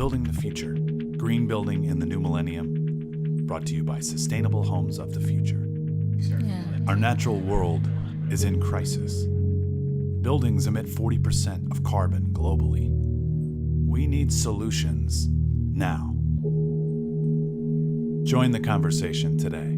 Building the Future, Green Building in the New Millennium, brought to you by Sustainable Homes of the Future. Yeah. Our natural world is in crisis. Buildings emit 40% of carbon globally. We need solutions now. Join the conversation today.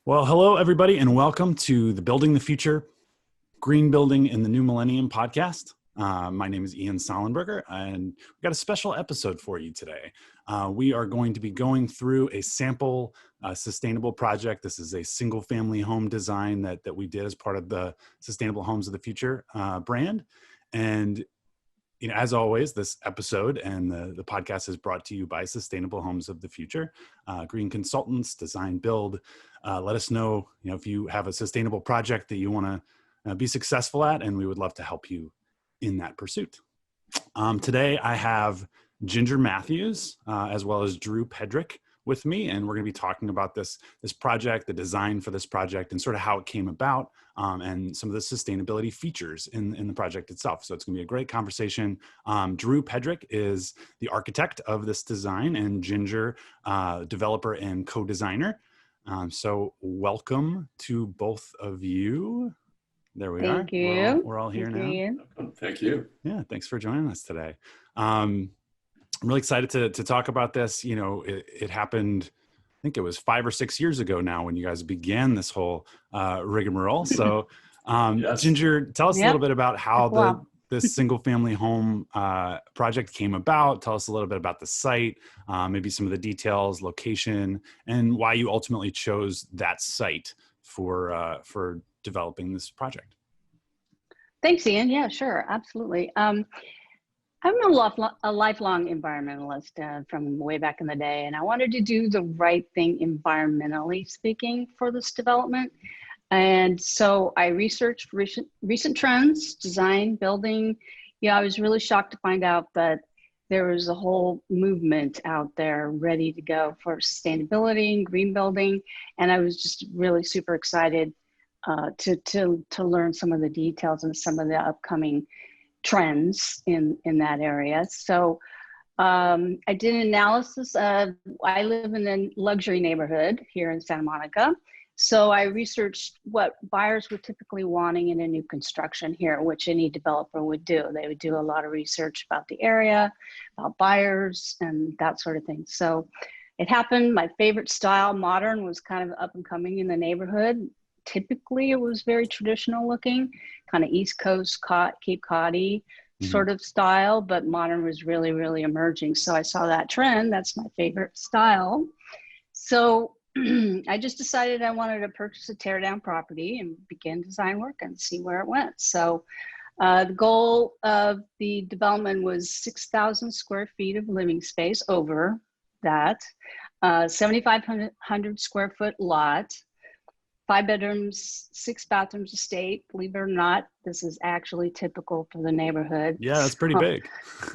Well, hello, everybody, and welcome to the Building the Future, Green Building in the New Millennium podcast. My name is Ian Sollenberger, and we've got a special episode for you today. We are going to be going through a sample sustainable project. This is a single-family home design that we did as part of the Sustainable Homes of the Future brand. And you know, as always, this episode and the podcast is brought to you by Sustainable Homes of the Future, green consultants, design, build. Let us know, if you have a sustainable project that you want to be successful at, and we would love to help you in that pursuit. Today, I have Ginger Matthews as well as Drew Pedrick with me, and we're going to be talking about this project, the design for this project, and sort of how it came about, and some of the sustainability features in the project itself. So it's going to be a great conversation. Drew Pedrick is the architect of this design, and Ginger, developer and co-designer. So welcome to both of you. There we are. Thank you. We're all here Thank now. you. Thank you. Yeah, thanks for joining us today. I'm really excited to talk about this. It happened, I think it was 5 or 6 years ago now when you guys began this whole rigmarole. So Yes. Ginger, tell us a little bit about how Wow. this single family home project came about. Tell us a little bit about the site, maybe some of the details, location, and why you ultimately chose that site for developing this project. Thanks, Ian. Yeah, sure. Absolutely. I'm a lifelong environmentalist from way back in the day, and I wanted to do the right thing environmentally speaking for this development. And so I researched recent trends, design, building. I was really shocked to find out that there was a whole movement out there ready to go for sustainability and green building. And I was just really super excited to learn some of the details and some of the upcoming trends in that area. So I did an analysis of, I live in a luxury neighborhood here in Santa Monica. So I researched what buyers were typically wanting in a new construction here, which any developer would do. They would do a lot of research about the area, about buyers, and that sort of thing. So it happened. My favorite style, modern, was kind of up and coming in the neighborhood. Typically, it was very traditional looking, kind of East Coast, Cape Cod-y sort of style, but modern was really, really emerging. So I saw that trend. That's my favorite style. So I just decided I wanted to purchase a tear down property and begin design work and see where it went. So the goal of the development was 6,000 square feet of living space over that, 7,500 square foot lot, 5 bedrooms, 6 bathrooms estate. Believe it or not, this is actually typical for the neighborhood. Yeah, that's pretty big.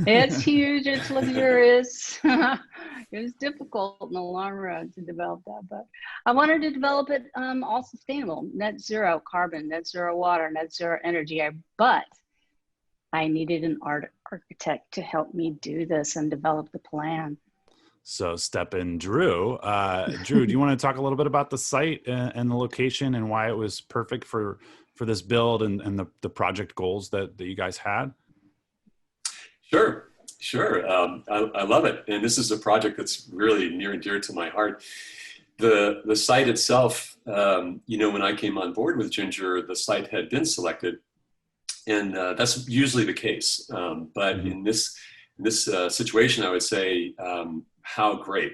It's huge, it's luxurious. It was difficult in the long run to develop that, but I wanted to develop it all sustainable, net zero carbon, net zero water, net zero energy. But I needed an architect to help me do this and develop the plan. So step in, Drew. Drew, do you want to talk a little bit about the site and the location and why it was perfect for this build and the project goals that you guys had? Sure. I love it. And this is a project that's really near and dear to my heart. The site itself, when I came on board with Ginger, the site had been selected, and that's usually the case. But in this situation, I would say, how great.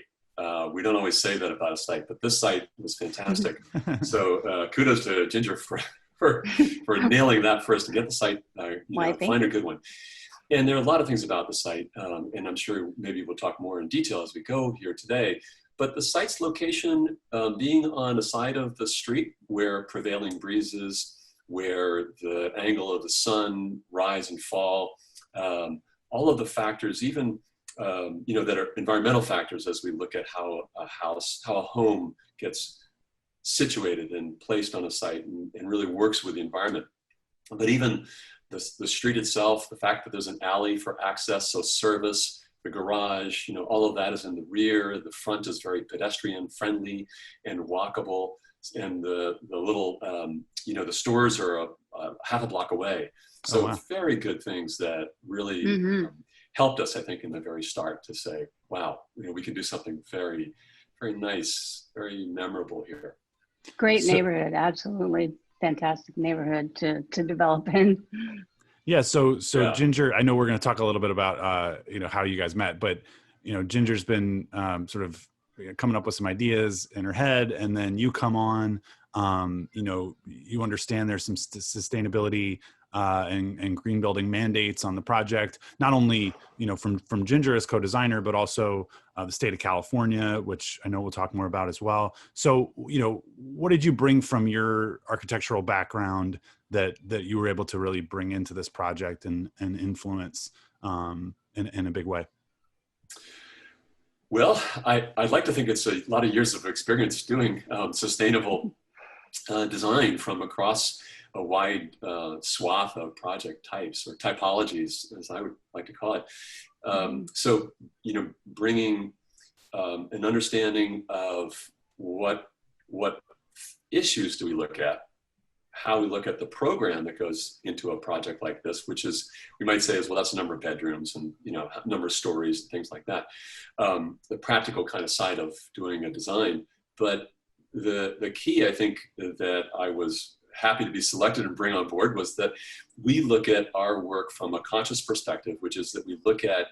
We don't always say that about a site, but this site was fantastic. So kudos to Ginger for nailing that for us to get the site, find a good one. And there are a lot of things about the site, and I'm sure maybe we'll talk more in detail as we go here today. but the site's location, being on the side of the street where prevailing breezes, where the angle of the sun rise and fall, all of the factors, even that are environmental factors as we look at how a home gets situated and placed on a site and really works with the environment. But even the street itself, the fact that there's an alley for access, so service, the garage, all of that is in the rear. The front is very pedestrian friendly and walkable. And the little, the stores are a half a block away. So wow. Very good things that really helped us, I think, in the very start to say, wow, we can do something very, very nice, very memorable here. Great neighborhood, absolutely fantastic neighborhood to develop in. Yeah. So Ginger, I know we're going to talk a little bit about, how you guys met, but, Ginger's been sort of coming up with some ideas in her head, and then you come on, you understand there's some sustainability and green building mandates on the project, not only, from Ginger as co-designer, but also the state of California, which I know we'll talk more about as well. So, what did you bring from your architectural background that you were able to really bring into this project and influence in a big way? Well, I'd like to think it's a lot of years of experience doing sustainable design from across a wide swath of project types or typologies, as I would like to call it. So, bringing an understanding of what issues do we look at, how we look at the program that goes into a project like this, which is, we might say is, well, that's the number of bedrooms and, number of stories, things like that. The practical kind of side of doing a design. But the key, I think, that I was happy to be selected and bring on board was that we look at our work from a conscious perspective, which is that we look at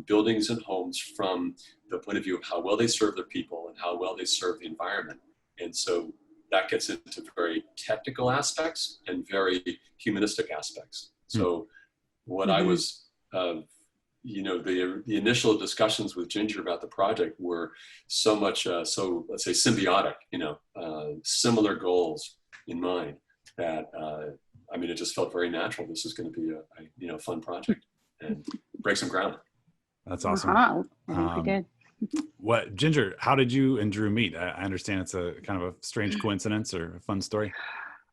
buildings and homes from the point of view of how well they serve their people and how well they serve the environment. And so that gets into very technical aspects and very humanistic aspects. So what I was, the initial discussions with Ginger about the project were so much, let's say symbiotic, similar goals in mind that, it just felt very natural. This is going to be a fun project and break some ground. That's awesome. I think we did. What, Ginger, how did you and Drew meet? I understand it's a kind of a strange coincidence or a fun story.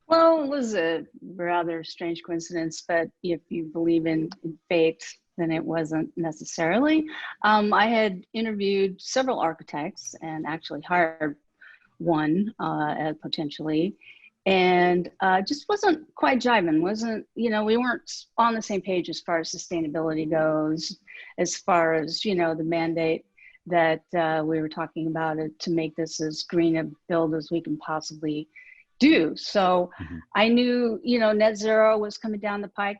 Well, it was a rather strange coincidence, but if you believe in fate, then it wasn't necessarily. I had interviewed several architects and actually hired one potentially, and just wasn't quite jiving. We weren't on the same page as far as sustainability goes, as far as, the mandate that we were talking about it to make this as green a build as we can possibly do. So I knew, net zero was coming down the pike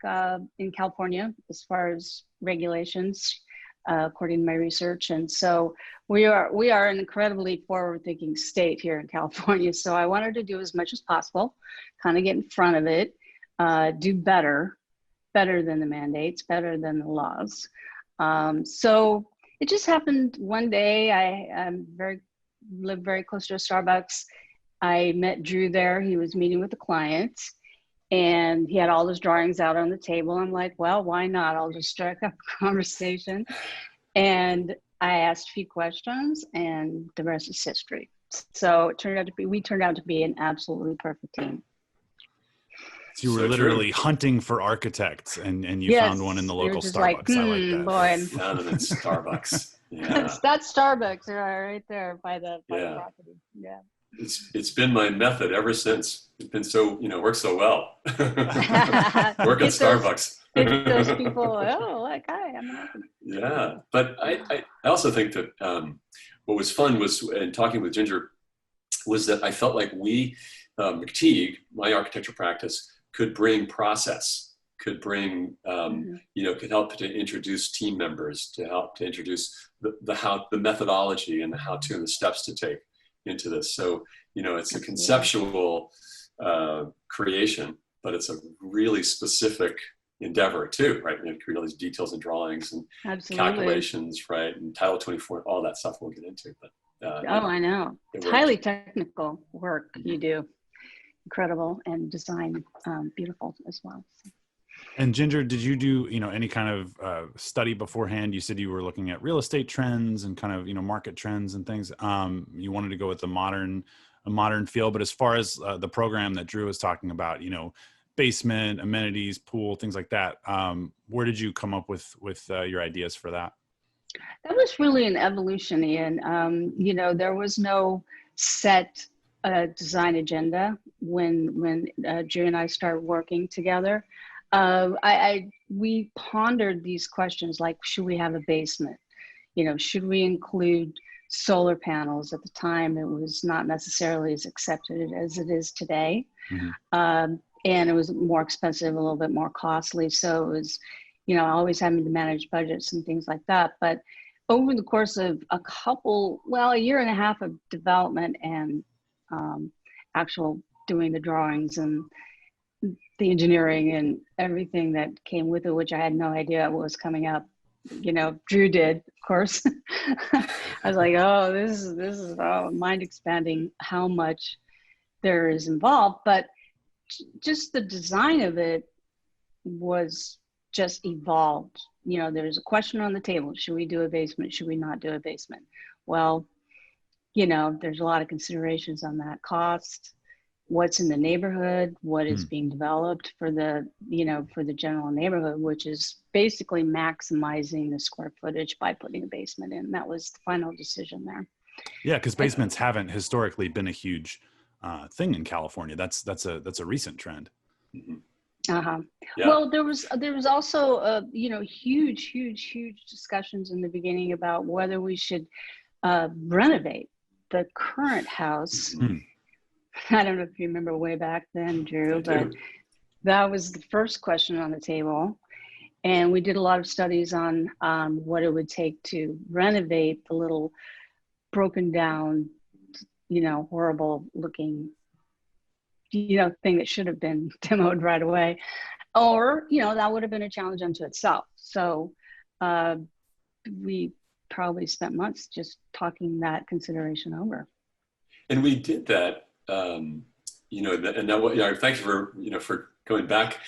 in California as far as regulations, according to my research. And so we are an incredibly forward-thinking state here in California. So I wanted to do as much as possible, kind of get in front of it, do better than the mandates, better than the laws. So it just happened one day. I lived very close to a Starbucks. I met Drew there. He was meeting with a client and he had all his drawings out on the table. I'm like, well, why not? I'll just strike up a conversation. And I asked a few questions and the rest is history. So we turned out to be an absolutely perfect team. So you were literally hunting for architects and you found one in the local Starbucks. Like, I like that. Boy. Found it in Starbucks. Yeah. That's Starbucks right there by the property. Yeah. It's been my method ever since. It's been so, works so well. Work at Starbucks. Those people, like, hi, I'm an Yeah. But I also think that what was fun was, in talking with Ginger, was that I felt like we, McTeague, my architecture practice, could bring process, could bring, could help to introduce team members, to help to introduce the methodology and the how-to and the steps to take into this. So, it's a conceptual creation, but it's a really specific endeavor too, right? Create all these details and drawings and calculations, right? And Title 24, all that stuff we'll get into. But I know. It's worked. highly technical work you do. Incredible, and design beautiful as well. And Ginger, did you do, any kind of study beforehand? You said you were looking at real estate trends and kind of, market trends and things. You wanted to go with a modern feel, but as far as the program that Drew was talking about, basement, amenities, pool, things like that, where did you come up with your ideas for that? That was really an evolution, Ian. There was no set design agenda when Drew and I started working together. We pondered these questions like, should we have a basement? Should we include solar panels? At the time, it was not necessarily as accepted as it is today. Mm-hmm. And it was more expensive, a little bit more costly. So it was, always having to manage budgets and things like that. But over the course of a year and a half of development and actual doing the drawings and the engineering and everything that came with it, which I had no idea what was coming up. Drew did, of course. I was like, oh, this is mind expanding how much there is involved. But just the design of it was just evolved. There's a question on the table. Should we do a basement? Should we not do a basement? Well, there's a lot of considerations on that. Cost, what's in the neighborhood, what is being developed for the general neighborhood, which is basically maximizing the square footage by putting a basement in. That was the final decision there. Yeah, because basements haven't historically been a huge thing in California. That's a recent trend. Mm-hmm. Uh-huh. Yeah. Well, there was also huge discussions in the beginning about whether we should renovate the current house. Mm-hmm. I don't know if you remember way back then, Drew, but that was the first question on the table. And we did a lot of studies on what it would take to renovate the little broken down, horrible looking, thing that should have been demoed right away. Or, that would have been a challenge unto itself. So we probably spent months just talking that consideration over. And we did that. And that, thank you for going back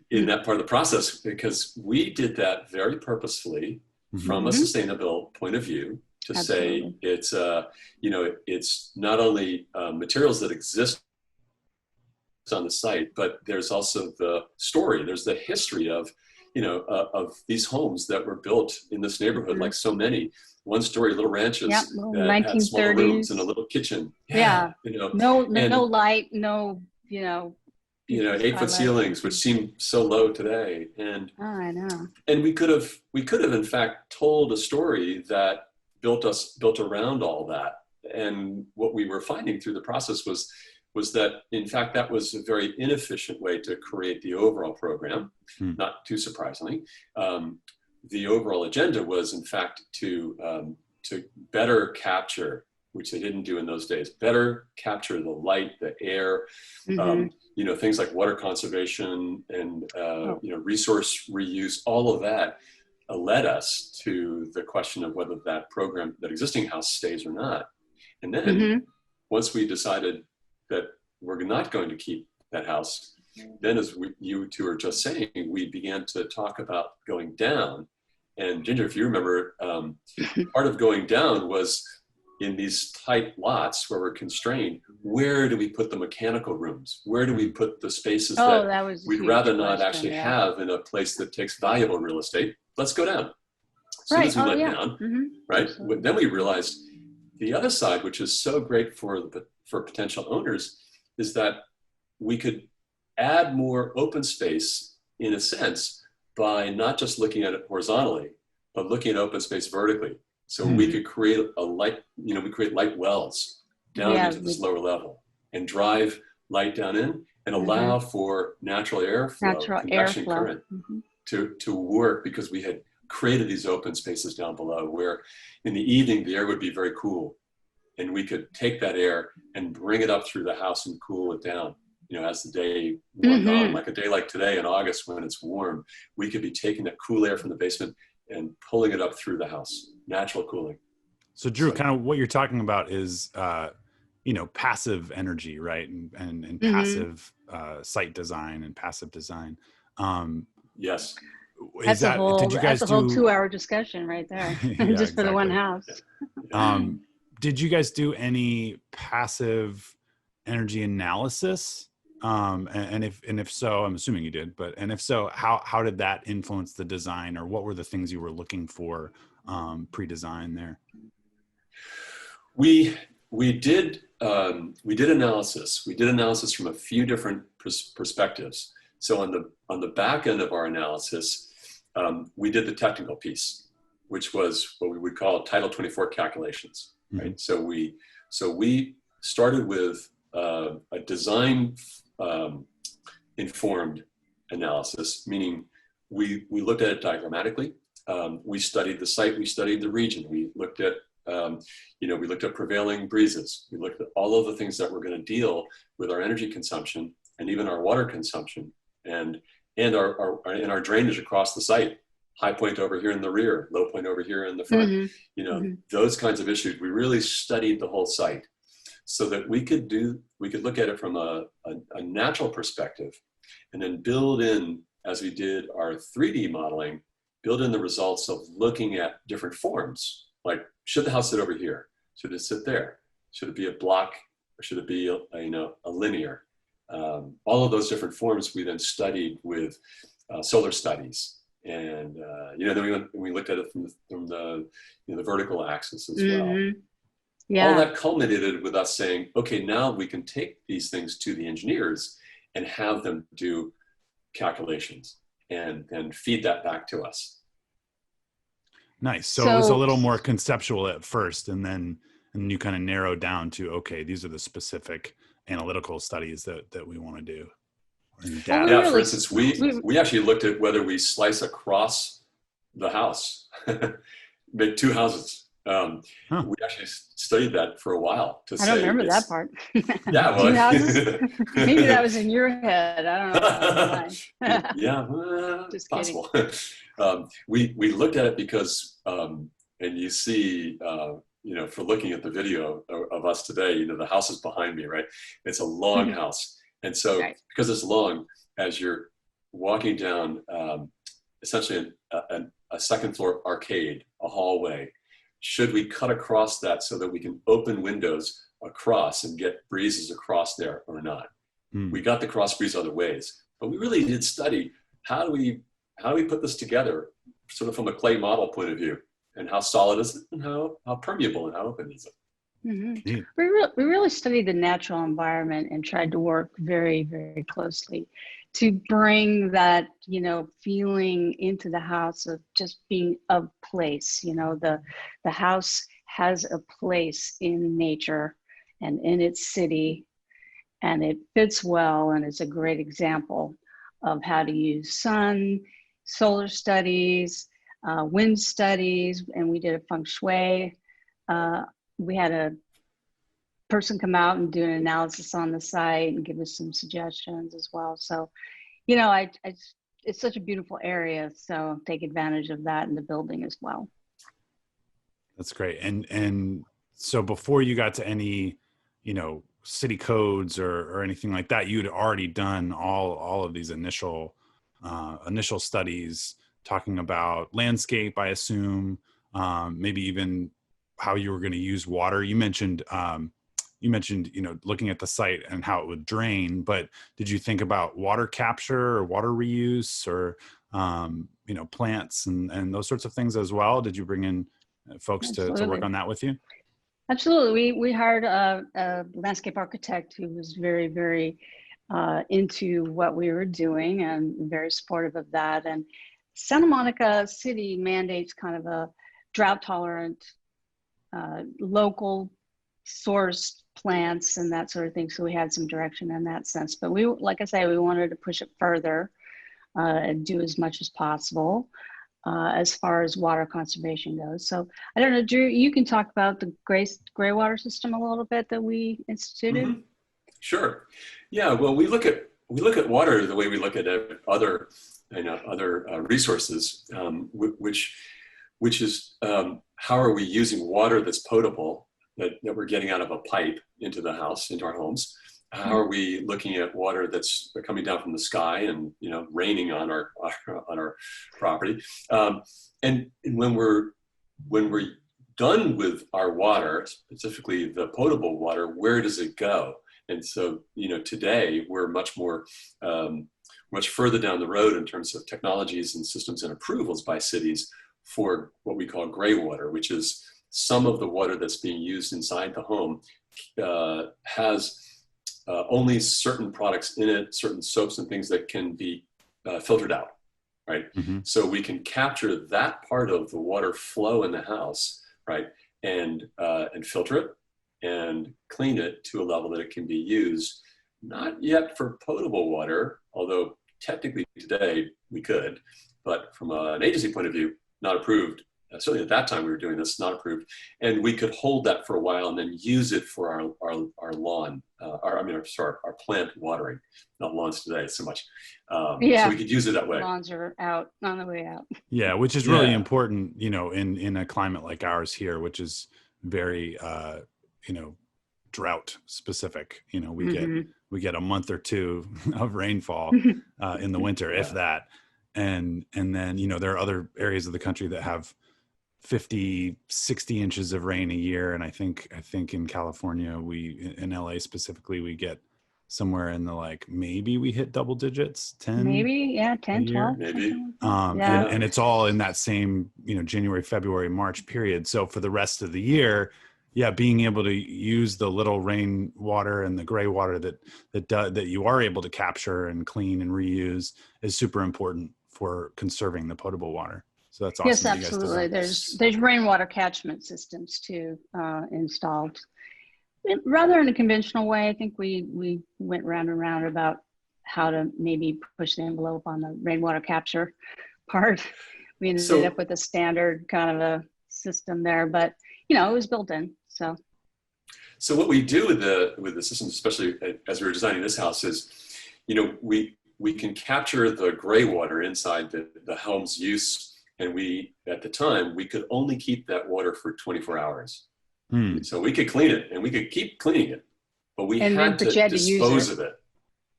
in that part of the process, because we did that very purposefully from a sustainable point of view to Absolutely. Say it's, it's not only materials that exist on the site, but there's also the story, there's the history of these homes that were built in this neighborhood, like so many one-story little ranches that had small rooms and a little kitchen. No light, no, 8-foot ceilings, which seem so low today. And I know. And we could have in fact told a story that built around all that. And what we were finding through the process was that, in fact, that was a very inefficient way to create the overall program, not too surprisingly. The overall agenda was, in fact, to better capture, which they didn't do in those days, better capture the light, the air, things like water conservation and, resource reuse, all of that led us to the question of whether that existing house stays or not. And then once we decided that we're not going to keep that house, then as you two are just saying, we began to talk about going down. And Ginger, if you remember, part of going down was in these tight lots where we're constrained, where do we put the mechanical rooms? Where do we put the spaces that we'd rather not actually have in a place that takes valuable real estate? Let's go down. As soon as we went down, right? Then we realized the other side, which is so great for potential owners, is that we could add more open space, in a sense, by not just looking at it horizontally, but looking at open space vertically. So we could create we create light wells down into this lower level and drive light down in and allow for natural airflow, convection current to work, because we had created these open spaces down below where in the evening the air would be very cool, and we could take that air and bring it up through the house and cool it down. As the day went on, like a day like today in August when it's warm, we could be taking that cool air from the basement and pulling it up through the house, natural cooling. So Drew, So, kind of what you're talking about is, passive energy, right? And Hmm. passive site design and passive design. Um, yes. is did you That's guys a whole do, 2-hour discussion right there, yeah, just for the one exactly. house. Um, did you guys do any passive energy analysis? And if so, I'm assuming you did, and if so, how did that influence the design, or what were the things you were looking for pre-design there? We we did analysis. We did analysis from a few different perspectives. So on the back end of our analysis, we did the technical piece, which was what we would call Title 24 calculations. Mm-hmm. Right. So we started with a design informed analysis, meaning we looked at it diagrammatically. We studied the site. We studied the region. We looked at we looked at prevailing breezes. We looked at all of the things that were going to deal with our energy consumption and even our water consumption and our drainage across the site. High point over here in the rear, low point over here in the front. Mm-hmm. Those kinds of issues. We really studied the whole site so that we could look at it from a natural perspective and then build in, as we did our 3D modeling, build in the results of looking at different forms. Like, should the house sit over here? Should it sit there? Should it be a block, or should it be a linear? All of those different forms we then studied with solar studies, and then we looked at it from the vertical axis as well. Yeah. All that culminated with us saying, okay, now we can take these things to the engineers and have them do calculations and feed that back to us. Nice. So it was a little more conceptual at first, and then you kind of narrowed down to, okay, these are the specific analytical studies that we want to do. Yeah, for instance, we actually looked at whether we slice across the house, make two houses. We actually studied that for a while to say. I don't remember that part. Yeah, well, 2 houses? Maybe that was in your head. I don't know. Yeah, just possible. We looked at it because, and you see, for looking at the video of us today, the house is behind me, right? It's a long house. And so because it's long, as you're walking down essentially a second floor arcade, a hallway, should we cut across that so that we can open windows across and get breezes across there or not? We got the cross breeze other ways, but we really did study how do we put this together sort of from a clay model point of view, and how solid is it, and how permeable and how open is it? Mm-hmm. We really studied the natural environment and tried to work very, very closely to bring that, feeling into the house of just being of place. The house has a place in nature and in its city, and it fits well, and it's a great example of how to use solar studies, wind studies, and we did a feng shui. We had a person come out and do an analysis on the site and give us some suggestions as well. So, it's such a beautiful area. So take advantage of that in the building as well. That's great. And so before you got to any, city codes or anything like that, you'd already done all of these initial studies talking about landscape, I assume, maybe even how you were going to use water. You mentioned, looking at the site and how it would drain, but did you think about water capture or water reuse or, plants and those sorts of things as well? Did you bring in folks to work on that with you? Absolutely. We hired a landscape architect who was very, very into what we were doing and very supportive of that. And Santa Monica City mandates kind of a drought tolerant, local sourced plants and that sort of thing. So we had some direction in that sense, but like I say, we wanted to push it further and do as much as possible as far as water conservation goes. So I don't know, Drew, you can talk about the greywater system a little bit that we instituted. Mm-hmm. Sure. Yeah. Well, we look at water the way we look at other resources, which which is how are we using water that's potable, that we're getting out of a pipe into the house, into our homes? How are we looking at water that's coming down from the sky and raining on our property? And when we're done with our water, specifically the potable water, where does it go? And so today we're much further down the road in terms of technologies and systems and approvals by cities for what we call greywater, which is some of the water that's being used inside the home has only certain products in it, certain soaps and things that can be filtered out, right? Mm-hmm. So we can capture that part of the water flow in the house, right, and filter it and clean it to a level that it can be used, not yet for potable water, although technically today we could, but from an agency point of view, not approved. Certainly at that time we were doing this, not approved, and we could hold that for a while and then use it for our lawn, our plant watering. Not lawns today so much. So we could use it that way. Lawns are out on the way out. Yeah, which is really important, in a climate like ours here, which is very, drought specific. We get a month or two of rainfall in the winter, if that, and then there are other areas of the country that have 50, 60 inches of rain a year. And I think in California, in LA specifically, we get somewhere in the maybe we hit double digits, 10. Maybe, 10, 12. Maybe. And it's all in that same, January, February, March period. So for the rest of the year, being able to use the little rain water and the gray water that you are able to capture and clean and reuse is super important for conserving the potable water. So that's awesome. Yes, absolutely. There's rainwater catchment systems too installed. Rather in a conventional way, I think we went round and round about how to maybe push the envelope on the rainwater capture part. We ended up with a standard kind of a system there, but it was built in. So what we do with the systems, especially as we were designing this house, is we can capture the gray water inside the home's use. And at the time, we could only keep that water for 24 hours. So we could clean it and we could keep cleaning it, but we had to dispose of it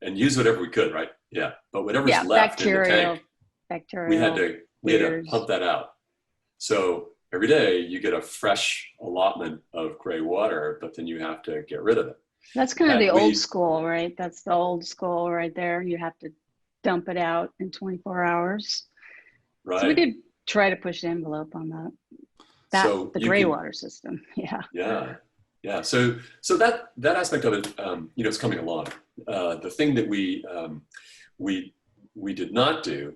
and use whatever we could, right? Yeah. But whatever's left in the tank, we had to pump that out. So every day you get a fresh allotment of gray water, but then you have to get rid of it. That's kind of the old school, right? That's the old school right there. You have to dump it out in 24 hours. Right. So we did try to push the envelope on the gray water system. Yeah. So that aspect of it, it's coming along. The thing that we did not do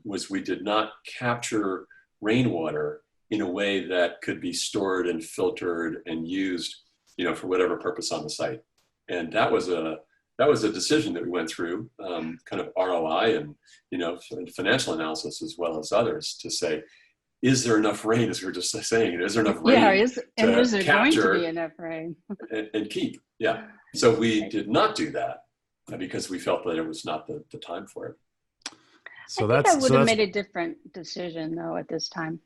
was we did not capture rainwater in a way that could be stored and filtered and used, for whatever purpose on the site. And that was a decision that we went through, kind of ROI and, financial analysis as well as others to say, is there enough rain, as we were just saying, is there enough rain is there going to be enough rain? and keep, So we did not do that because we felt that it was not the time for it. So I would have made a different decision though at this time.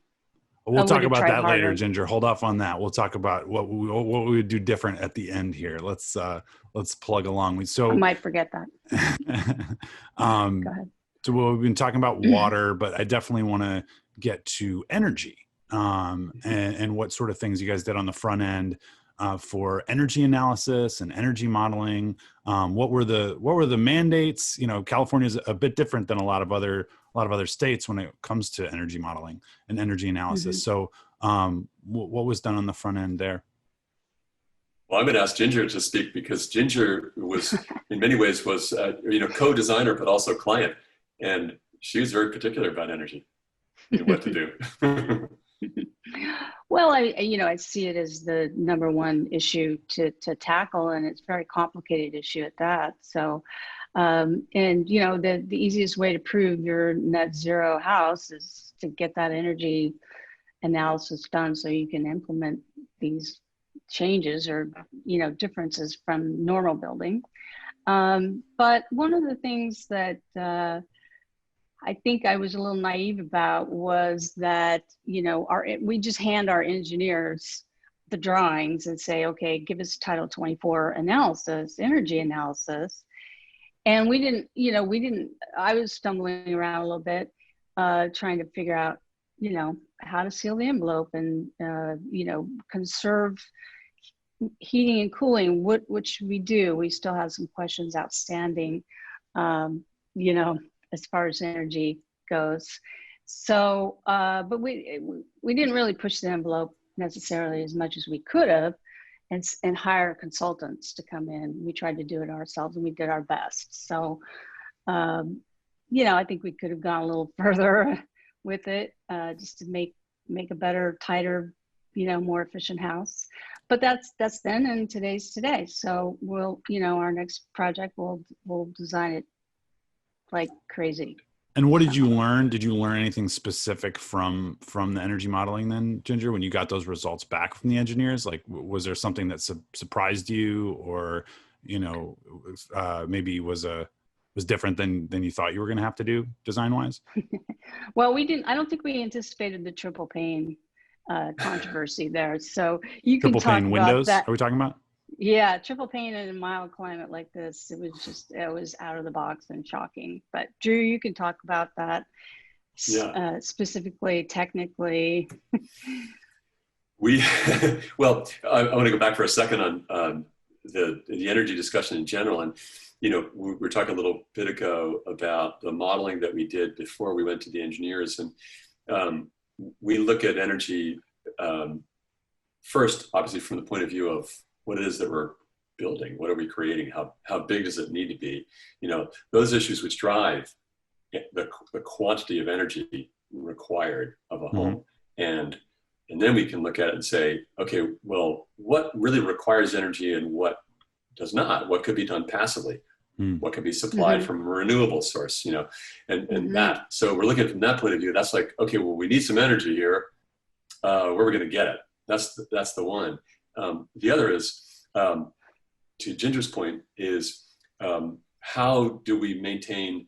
We'll talk about that later, Ginger. Hold off on that. We'll talk about what we would do different at the end here. Let's plug along. I might forget that. Go ahead. So we've been talking about water, but I definitely want to get to energy and what sort of things you guys did on the front end for energy analysis and energy modeling. What were the mandates? California is a bit different than a lot of other states when it comes to energy modeling and energy analysis. So what was done on the front end there? Well, I'm going to ask Ginger to speak because Ginger was, in many ways, was co-designer but also client, and she was very particular about energy and what to do. Well, I see it as the number one issue to tackle, and it's a very complicated issue at that. So, the easiest way to prove your net zero house is to get that energy analysis done so you can implement these changes or, differences from normal building. But one of the things that I think I was a little naive about was that, we just hand our engineers the drawings and say, okay, give us Title 24 analysis, energy analysis. And I was stumbling around a little bit, trying to figure out, how to seal the envelope and, conserve heating and cooling. What should we do? We still have some questions outstanding, as far as energy goes. So, but we didn't really push the envelope necessarily as much as we could have, and hire consultants to come in. We tried to do it ourselves, and we did our best. So, I think we could have gone a little further with it, just to make a better, tighter, more efficient house. But that's then, and today's today. So we'll, our next project, we'll design it like crazy. And what did you learn? Did you learn anything specific from the energy modeling then, Ginger, when you got those results back from the engineers? Like, was there something that surprised you, or, maybe was different than you thought you were going to have to do design wise? Well, I don't think we anticipated the triple pane controversy there. So you can triple talk pane about windows. that. Are we talking about? Yeah, triple pane in a mild climate like this, it was out of the box and shocking. But Drew, you can talk about that. Yeah. Specifically, technically. Well, I want to go back for a second on the energy discussion in general. And, we were talking a little bit ago about the modeling that we did before we went to the engineers. And we look at energy first, obviously, from the point of view of what it is that we're building. What are we creating? How big does it need to be? Those issues which drive the quantity of energy required of a home. And then we can look at it and say, okay, well, what really requires energy and what does not? What could be done passively? What could be supplied from a renewable source, and that. So we're looking from that point of view. That's like, okay, well, we need some energy here. Where are we going to get it? That's the one. The other is, to Ginger's point, is how do we maintain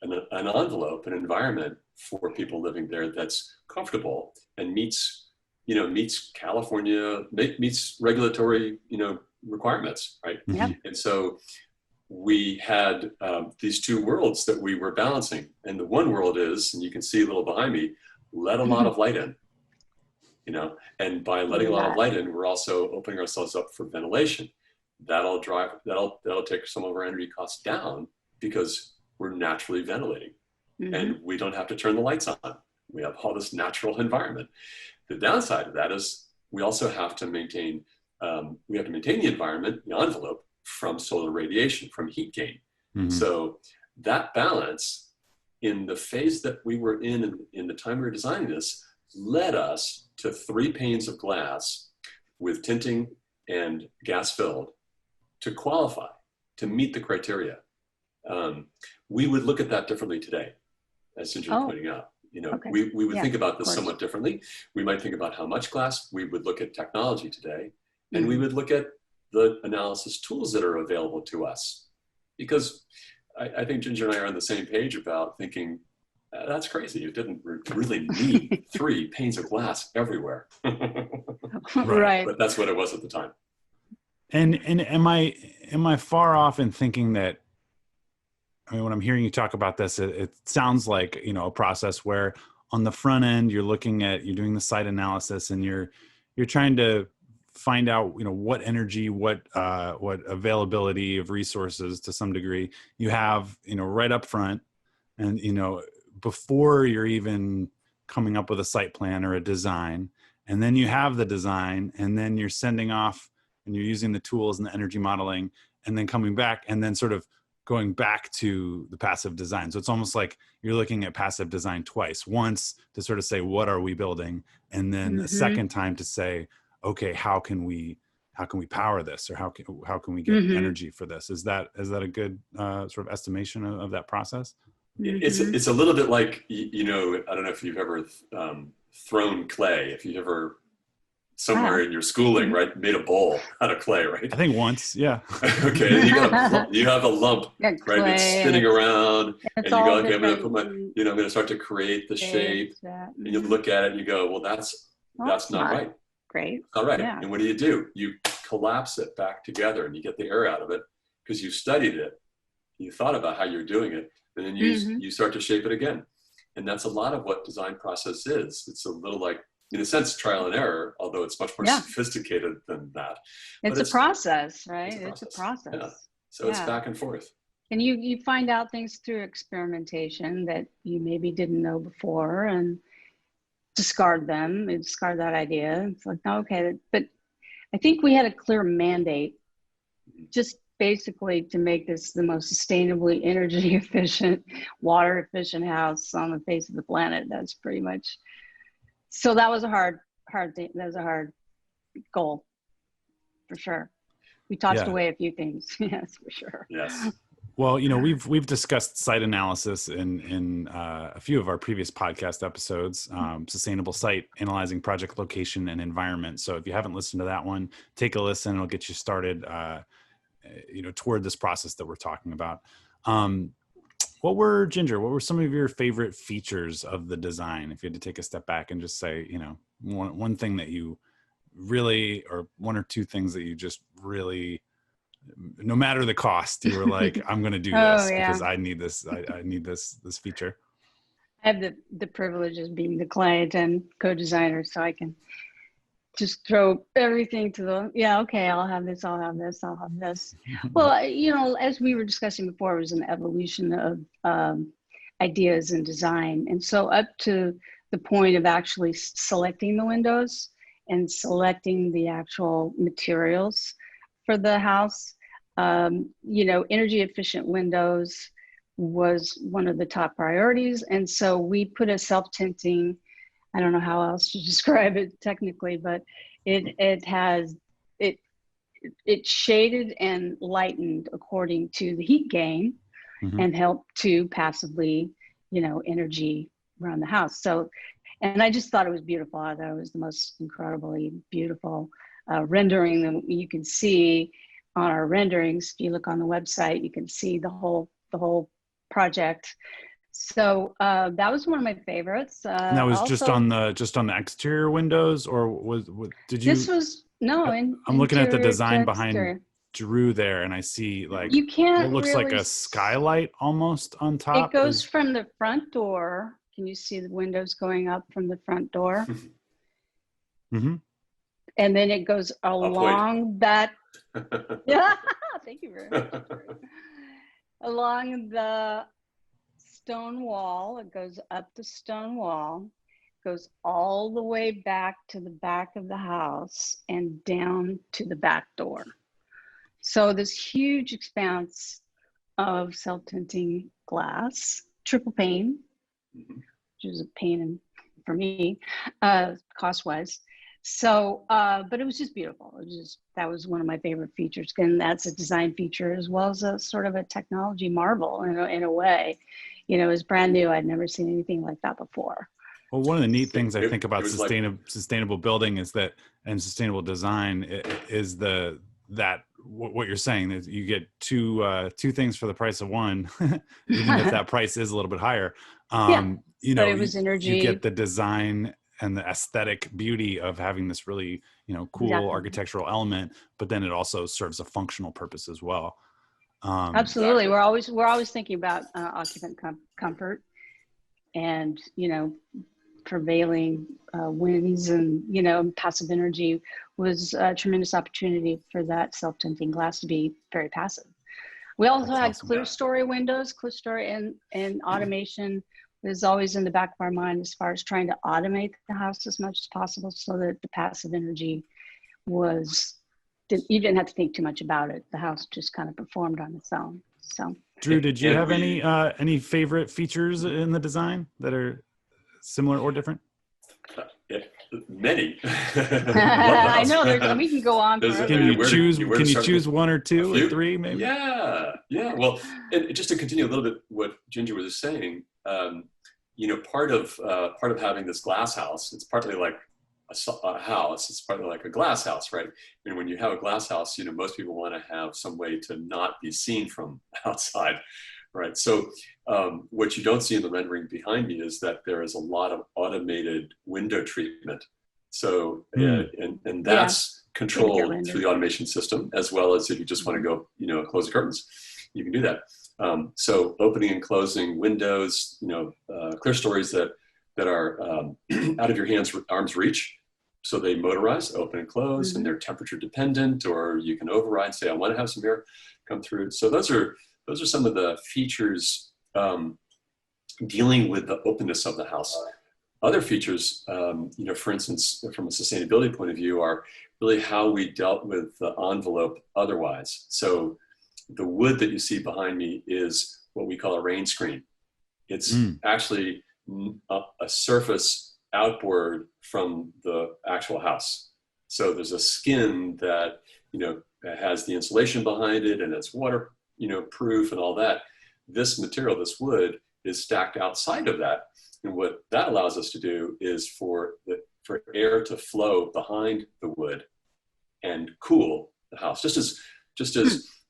an envelope, an environment for people living there that's comfortable and meets California, meets regulatory, requirements, right? Yep. And so we had these two worlds that we were balancing. And the one world is, and you can see a little behind me, let a lot of light in. And by letting a lot of light in, we're also opening ourselves up for ventilation. That'll take some of our energy costs down because we're naturally ventilating, and we don't have to turn the lights on. We have all this natural environment. The downside of that is we also have to maintain the environment, the envelope, from solar radiation, from heat gain. So that balance, in the phase that we were in the time we were designing this, led us to 3 panes of glass with tinting and gas filled to qualify, to meet the criteria. We would look at that differently today, as Ginger was pointing out. Okay. We would think about this somewhat differently. We might think about how much glass. We would look at technology today, and we would look at the analysis tools that are available to us. Because I think Ginger and I are on the same page about thinking, that's crazy. You didn't really need 3 panes of glass everywhere. Right. But that's what it was at the time. And am I far off in thinking that, when I'm hearing you talk about this, it sounds like, a process where on the front end, you're doing the site analysis, and you're trying to find out, what energy, what availability of resources to some degree you have, right up front. And, before you're even coming up with a site plan or a design, and then you have the design, and then you're sending off and you're using the tools and the energy modeling, and then coming back and then sort of going back to the passive design. So it's almost like you're looking at passive design twice, once to sort of say, what are we building? And then a second time to say, okay, how can we power this, or how can we get energy for this? Is that a good sort of estimation of that process? It's a little bit like, I don't know if you've ever thrown clay, if you've ever somewhere in your schooling, right? Made a bowl out of clay, right? I think once, yeah. Okay, you have a lump, right? It's spinning around, and you go, okay, I'm going to I'm going to start to create the shape, and you look at it and you go, well, that's not right. Great. All right. Yeah. And what do? You collapse it back together, and you get the air out of it because you studied it, you thought about how you're doing it, and then you start to shape it again. And that's a lot of what design process is. It's a little like, in a sense, trial and error, although it's much more sophisticated than that. It's a process, right? It's a process. Yeah. So it's back and forth. And you find out things through experimentation that you maybe didn't know before, and discard them and discard that idea. It's like, okay, but I think we had a clear mandate, just basically to make this the most sustainably energy efficient, water efficient house on the face of the planet. That's pretty much. So that was a hard thing. That was a hard goal, for sure. We tossed away a few things. Yes, for sure. Yes. Well, we've discussed site analysis in a few of our previous podcast episodes, sustainable site, analyzing project location and environment. So if you haven't listened to that one, take a listen. It'll get you started, toward this process that we're talking about. What were some of your favorite features of the design? If you had to take a step back and just say, one thing that you really, or one or two things that you just really, no matter the cost, you were like, I'm going to do this because I need this. I need this feature. I have the privilege of being the client and co-designer, so I can just throw everything to I'll have this, I'll have this, I'll have this. Well, as we were discussing before, it was an evolution of ideas and design. And so up to the point of actually selecting the windows and selecting the actual materials for the house, energy efficient windows was one of the top priorities. And so we put a self-tinting, I don't know how else to describe it technically, but it shaded and lightened according to the heat gain and helped to passively, energy around the house. So, and I just thought it was beautiful. I thought it was the most incredibly beautiful rendering that you can see on our renderings. If you look on the website, you can see the whole project. So that was one of my favorites. And that was also, just on the exterior windows, or did you? This was I'm looking at the design behind Drew there, and I see like you can't. It looks like a skylight almost on top. It goes from the front door. Can you see the windows going up from the front door? Mm-hmm. And then it goes along that. Yeah, thank you very much. Along the stone wall, it goes up the stone wall, goes all the way back to the back of the house and down to the back door. So this huge expanse of self-tinting glass, triple pane, which is a pain for me, cost-wise. So, but it was just beautiful. That was one of my favorite features. And that's a design feature as well as a sort of a technology marvel in a way. It was brand new. I'd never seen anything like that before. Well, one of the neat things I think about sustainable building is that, and sustainable design is what you're saying is you get two things for the price of one, even if that price is a little bit higher. But it was energy. You get the design and the aesthetic beauty of having this really, cool architectural element, but then it also serves a functional purpose as well. Absolutely. Exactly. We're always thinking about occupant comfort and, prevailing winds and, passive energy was a tremendous opportunity for that self-tinting glass to be very passive. We also had clear story windows, and automation is always in the back of our mind as far as trying to automate the house as much as possible so that the passive energy you didn't have to think too much about it. The house just kind of performed on its own. So, Drew, did you have any favorite features in the design that are similar or different? Many. I know. We can go on. Can you choose one or two or three, maybe? Yeah. Well, and just to continue a little bit what Ginger was saying, part of having this glass house, it's partly like a house, it's probably like a glass house, right? And when you have a glass house, most people want to have some way to not be seen from outside, right? So what you don't see in the rendering behind me is that there is a lot of automated window treatment. So, and that's controlled through the automation system, as well as if you just want to go, close the curtains, you can do that. So opening and closing windows, clear stories that are out of your arm's reach. So they motorize, open and close, and they're temperature dependent, or you can override, say, I want to have some air come through. So those are some of the features dealing with the openness of the house. Other features, for instance, from a sustainability point of view, are really how we dealt with the envelope otherwise. So the wood that you see behind me is what we call a rain screen. It's actually a surface outboard from the actual house. So there's a skin that, has the insulation behind it, and it's water, proof and all that. This material, this wood, is stacked outside of that. And what that allows us to do is for air to flow behind the wood and cool the house. Just as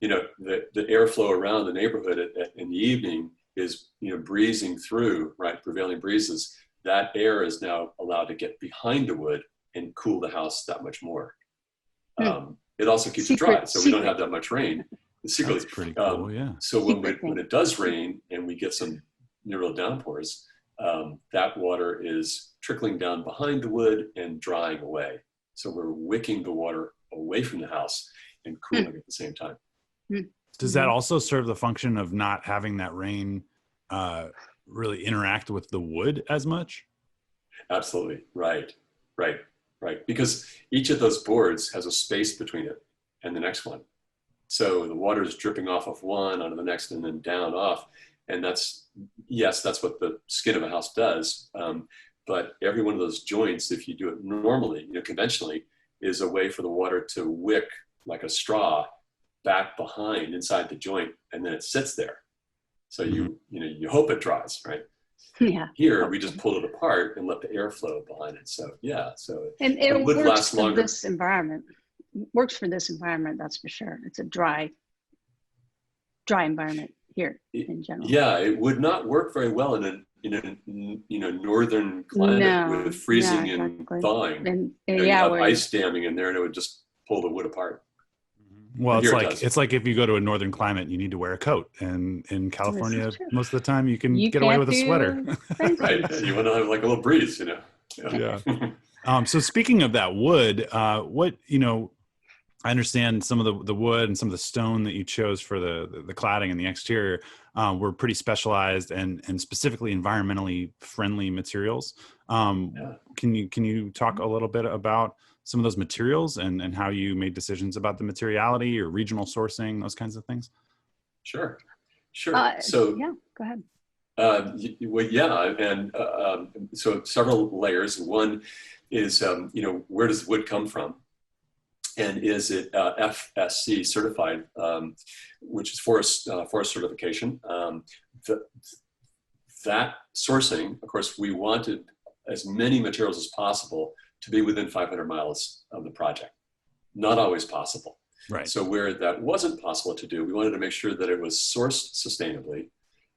the airflow around the neighborhood in the evening is, breezing through, right, prevailing breezes, that air is now allowed to get behind the wood and cool the house that much more. It also keeps it dry, so we don't have that much rain. Secretly, that's pretty cool, yeah. So when it does rain and we get some real downpours, that water is trickling down behind the wood and drying away. So we're wicking the water away from the house and cooling at the same time. Does that also serve the function of not having that rain really interact with the wood as much? Absolutely. Right. Because each of those boards has a space between it and the next one. So the water is dripping off of one onto the next and then down off. And that's what the skin of a house does. But every one of those joints, if you do it normally, conventionally, is a way for the water to wick like a straw back behind inside the joint, and then it sits there. So you hope it dries, right? Yeah. Here we just pull it apart and let the air flow behind it. So and it would last longer. This environment works for this environment, that's for sure. It's a dry environment here in general. Yeah, it would not work very well in a northern climate with freezing and thawing. And you have ice damming in there, and it would just pull the wood apart. Well, it's like if you go to a northern climate, you need to wear a coat, and in California, most of the time you can get away with a sweater. Right, you want to have like a little breeze, Yeah. So speaking of that wood, I understand some of the wood and some of the stone that you chose for the cladding and the exterior were pretty specialized and specifically environmentally friendly materials. Can you talk a little bit about some of those materials and how you made decisions about the materiality or regional sourcing, those kinds of things? Sure. So go ahead. So several layers. One is, where does wood come from? And is it FSC certified, which is forest certification? That sourcing, of course, we wanted as many materials as possible to be within 500 miles of the project. Not always possible. Right. So where that wasn't possible to do, we wanted to make sure that it was sourced sustainably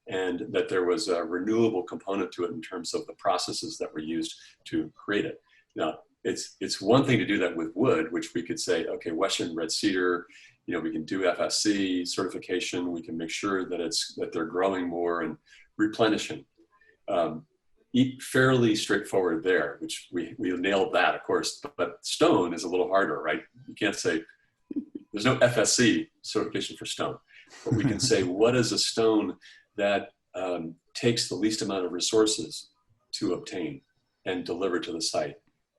and that there was a renewable component to it in terms of the processes that were used to create it. Now, it's one thing to do that with wood, which we could say, okay, Western red cedar, we can do FSC certification. We can make sure that they're growing more and replenishing. Fairly straightforward there, which we nailed that, of course, but stone is a little harder, right? You can't say, there's no FSC certification for stone, but we can say, what is a stone that takes the least amount of resources to obtain and deliver to the site?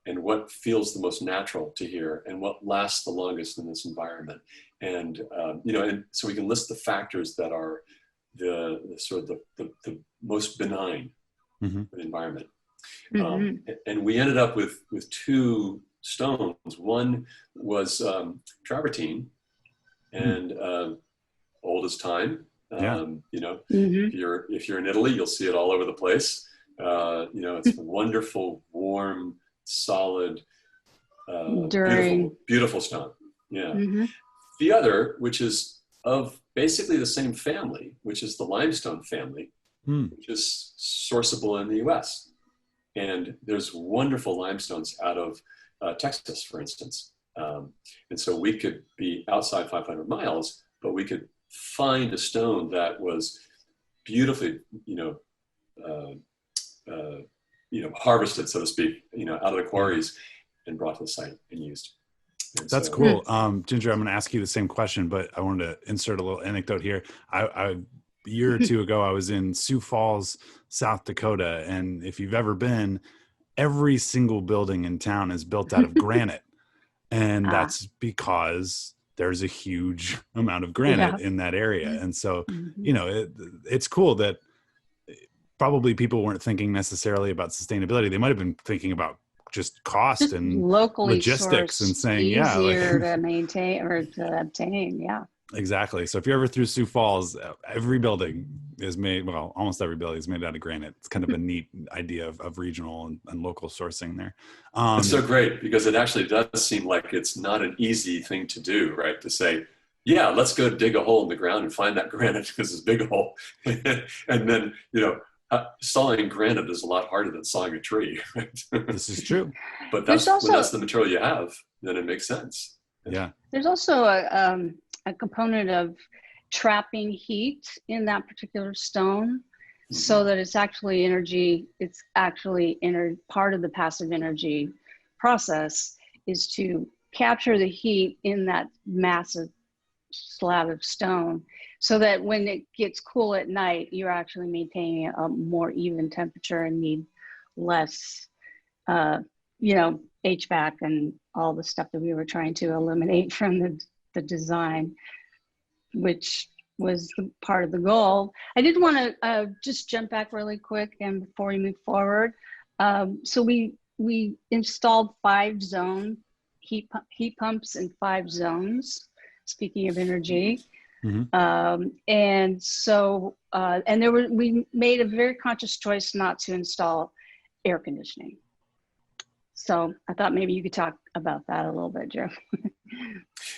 And what feels the most natural to here, and what lasts the longest in this environment? And and so we can list the factors that are the most benign for the environment. And we ended up with two stones. One was travertine, and old as time. If you're in Italy, you'll see it all over the place. It's wonderful, warm, solid, During. beautiful stone. Yeah. Mm-hmm. The other, which is of basically the same family, which is the limestone family, which is sourceable in the US. And there's wonderful limestones out of Texas, for instance. And so we could be outside 500 miles, but we could find a stone that was beautifully, harvested, so to speak, out of the quarries and brought to the site and used. And That's so, cool. Ginger, I'm going to ask you the same question, but I wanted to insert a little anecdote here. A year or two ago, I was in Sioux Falls, South Dakota. And if you've ever been, every single building in town is built out of granite. And that's because there's a huge amount of granite in that area. And so, it's cool that probably people weren't thinking necessarily about sustainability. They might've been thinking about just cost Just and locally logistics and saying, easier to maintain or to obtain. Yeah. Exactly. So if you're ever through Sioux Falls, every building is made, well, almost every building is made out of granite. It's kind of a neat idea of regional and local sourcing there. It's so great because it actually does seem like it's not an easy thing to do, right? To say, yeah, let's go dig a hole in the ground and find that granite because it's a big hole. And then, sawing granite is a lot harder than sawing a tree. Right? This is true. But when that's the material you have, then it makes sense. Yeah. There's also a component of trapping heat in that particular stone so that it's actually energy. It's actually part of the passive energy process is to capture the heat in that massive slab of stone so that when it gets cool at night, you're actually maintaining a more even temperature and need less, HVAC and all the stuff that we were trying to eliminate from the design, which was part of the goal. I did want to just jump back really quick and before we move forward. So we installed 5 zone heat pumps in 5 zones, speaking of energy. And so, we made a very conscious choice not to install air conditioning. So I thought maybe you could talk about that a little bit, Drew.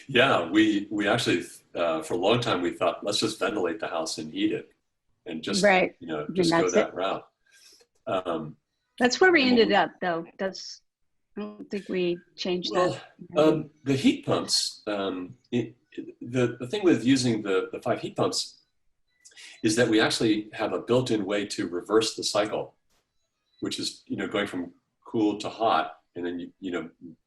Yeah, we actually, for a long time, we thought, let's just ventilate the house and heat it and just, just go that route. That's where we ended up, though. I don't think we changed that. The heat pumps, the thing with using the 5 heat pumps is that we actually have a built-in way to reverse the cycle, which is, going from cool to hot, and then,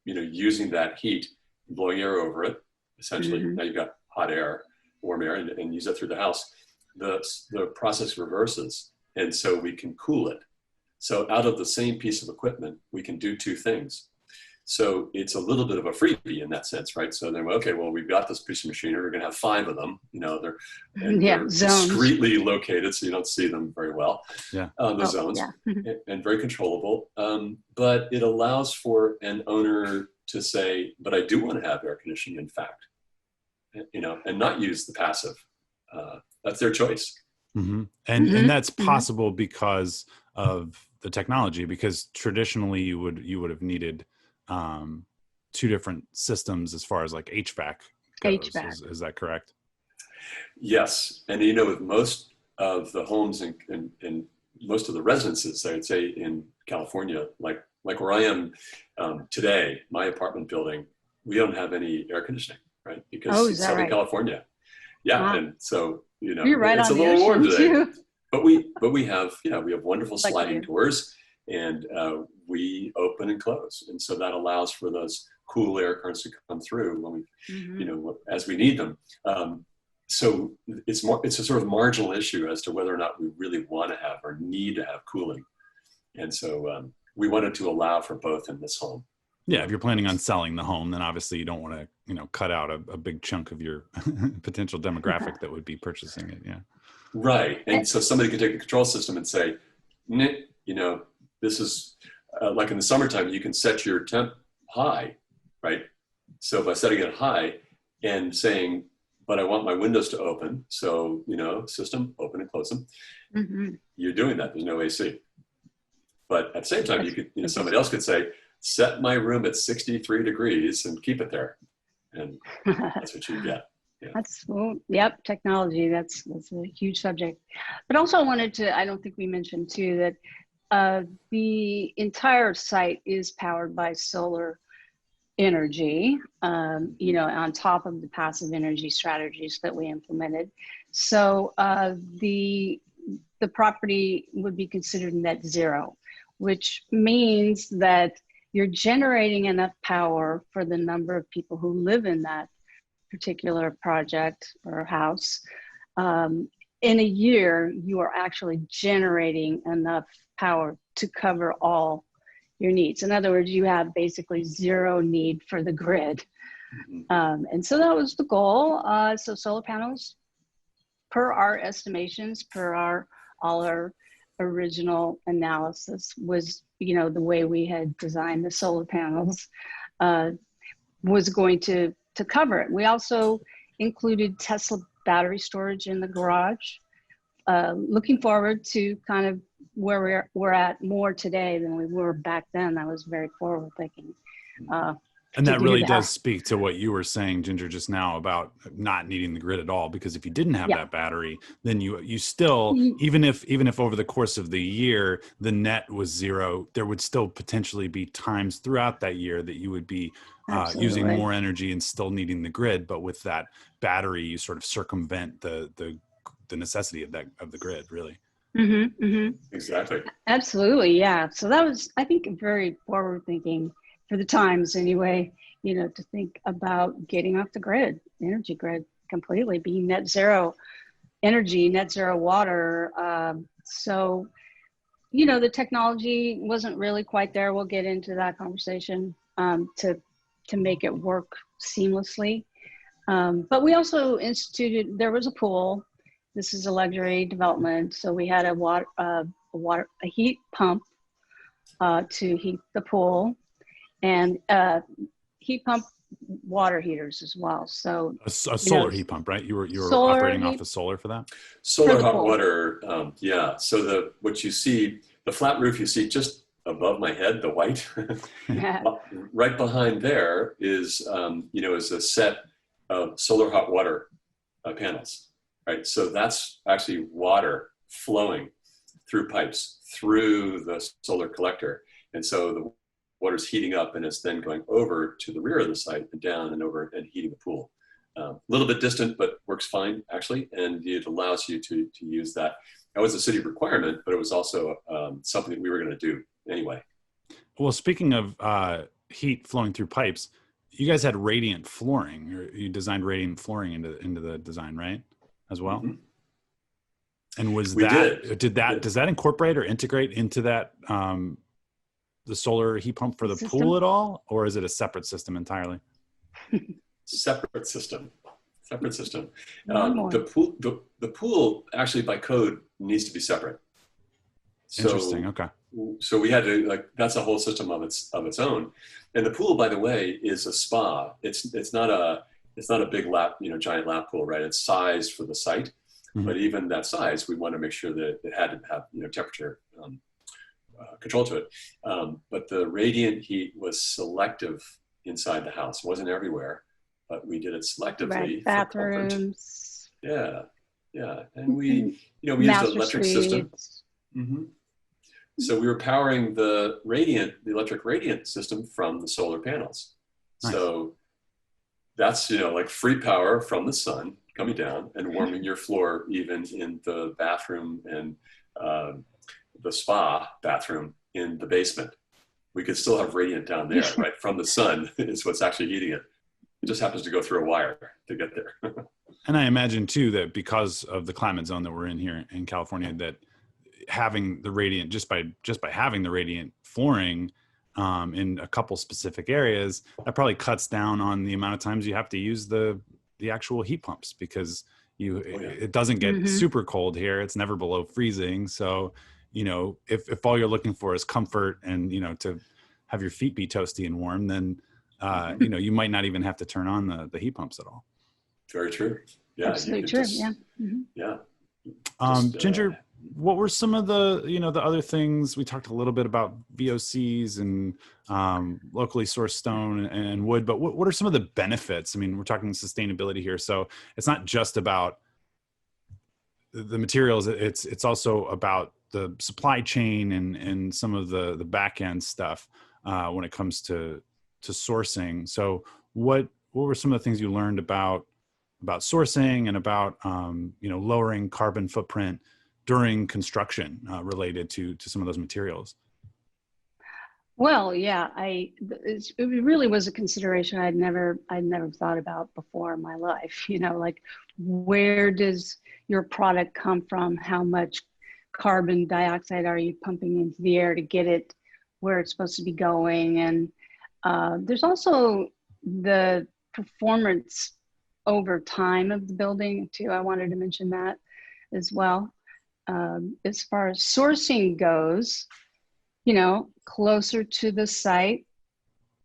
using that heat, blowing air over it, essentially. Now you've got hot air, warm air, and use that through the house. The process reverses, and so we can cool it. So out of the same piece of equipment, we can do 2 things. So it's a little bit of a freebie in that sense, right? So then, we've got this piece of machinery. We're going to have 5 of them. They're discreetly located, so you don't see them very well. The zones, and very controllable. But it allows for an owner to say, "But I do want to have air conditioning, in fact," and not use the passive. That's their choice. And that's possible because of the technology. Because traditionally, you would have needed 2 different systems as far as like HVAC goes. Is that correct? Yes. And with most of the homes and most of the residences, I would say in California, like where I am today, my apartment building, we don't have any air conditioning, right? Because it's Southern California. Yeah. Wow. And so, you're right, it's on a little warm today. Too. But we have wonderful sliding doors, and we open and close, and so that allows for those cool air currents to come through when we, as we need them. So it's a sort of marginal issue as to whether or not we really want to have or need to have cooling, and so we wanted to allow for both in this home. Yeah, if you're planning on selling the home, then obviously you don't want to, cut out a big chunk of your potential demographic that would be purchasing it. Yeah. Right. And so somebody could take the control system and say, this is like in the summertime, you can set your temp high, right? So by setting it high and saying, but I want my windows to open. So, system, open and close them. You're doing that. There's no AC. But at the same time, you could, somebody else could say, set my room at 63 degrees and keep it there. And that's what you get. Yeah. Yep, technology, that's a huge subject. But also I wanted to, I don't think we mentioned too, that the entire site is powered by solar energy, on top of the passive energy strategies that we implemented. So the property would be considered net zero, which means that you're generating enough power for the number of people who live in that particular project or house. In a year, you are actually generating enough power to cover all your needs. In other words, you have basically zero need for the grid. And so that was the goal. So solar panels, per our estimations, all our original analysis, was, the way we had designed the solar panels, was going to cover it. We also included Tesla battery storage in the garage. Looking forward to kind of where we're at more today than we were back then. That was very forward thinking. And that really does speak to what you were saying, Ginger, just now about not needing the grid at all. Because if you didn't have that battery, then you still, even if over the course of the year the net was zero, there would still potentially be times throughout that year that you would be using more energy and still needing the grid. But with that battery, you sort of circumvent the necessity of the grid, really. Mm-hmm, mm-hmm. Exactly. Absolutely, yeah. So that was, I think, very forward thinking for the times anyway, to think about getting off the grid, energy grid completely, being net zero energy, net zero water. So, the technology wasn't really quite there. We'll get into that conversation to make it work seamlessly. But we also instituted, there was a pool. This is a luxury development. So we had a heat pump to heat the pool, and heat pump water heaters as well. So a solar heat pump, right? You were operating off of solar for that? Solar hot water, yeah. So what you see, the flat roof you see just above my head, the white, right behind there is a set of solar hot water panels, right? So that's actually water flowing through pipes through the solar collector. And so the water's heating up and it's then going over to the rear of the site and down and over and heating the pool. A little bit distant, but works fine actually. And it allows you to use that. That was a city requirement, but it was also something that we were going to do anyway. Well, speaking of heat flowing through pipes, you guys had radiant flooring, or you designed radiant flooring into the design, right? As well. Mm-hmm. And does that incorporate or integrate into that the solar heat pump for the pool at all, or is it a separate system entirely? Separate system. The pool actually by code needs to be separate. Interesting. Okay. So we had to that's a whole system of its own. And the pool, by the way, is a spa. It's not a big giant lap pool, right? It's sized for the site, but even that size, we want to make sure that it had to have temperature control to it. But the radiant heat was selective inside the house. It wasn't everywhere, but we did it selectively. Right. Bathrooms. Yeah. And we used an electric system. Mm-hmm. So we were powering the electric radiant system from the solar panels. Nice. So that's, free power from the sun coming down and warming your floor, even in the bathroom and the spa bathroom in the basement. We could still have radiant down there, right? From the sun is what's actually heating it. It just happens to go through a wire to get there. And I imagine too that because of the climate zone that we're in here in California, that having the radiant, just by having the radiant flooring in a couple specific areas, that probably cuts down on the amount of times you have to use the actual heat pumps, because it doesn't get super cold here. It's never below freezing. So, if all you're looking for is comfort and, to have your feet be toasty and warm, then, you might not even have to turn on the heat pumps at all. Very true. Yeah. Absolutely true. Yeah. Mm-hmm. Yeah. Ginger, what were some of the, the other things? We talked a little bit about VOCs and locally sourced stone and wood, but what are some of the benefits? I mean, we're talking sustainability here, so it's not just about the materials. It's also about the supply chain and some of the back end stuff when it comes to sourcing. So what were some of the things you learned about sourcing and about lowering carbon footprint during construction related to some of those materials? Well, yeah, it really was a consideration I'd never thought about before in my life. Like, where does your product come from? How much carbon dioxide are you pumping into the air to get it where it's supposed to be going? And there's also the performance over time of the building too. I wanted to mention that as well. As far as sourcing goes, closer to the site,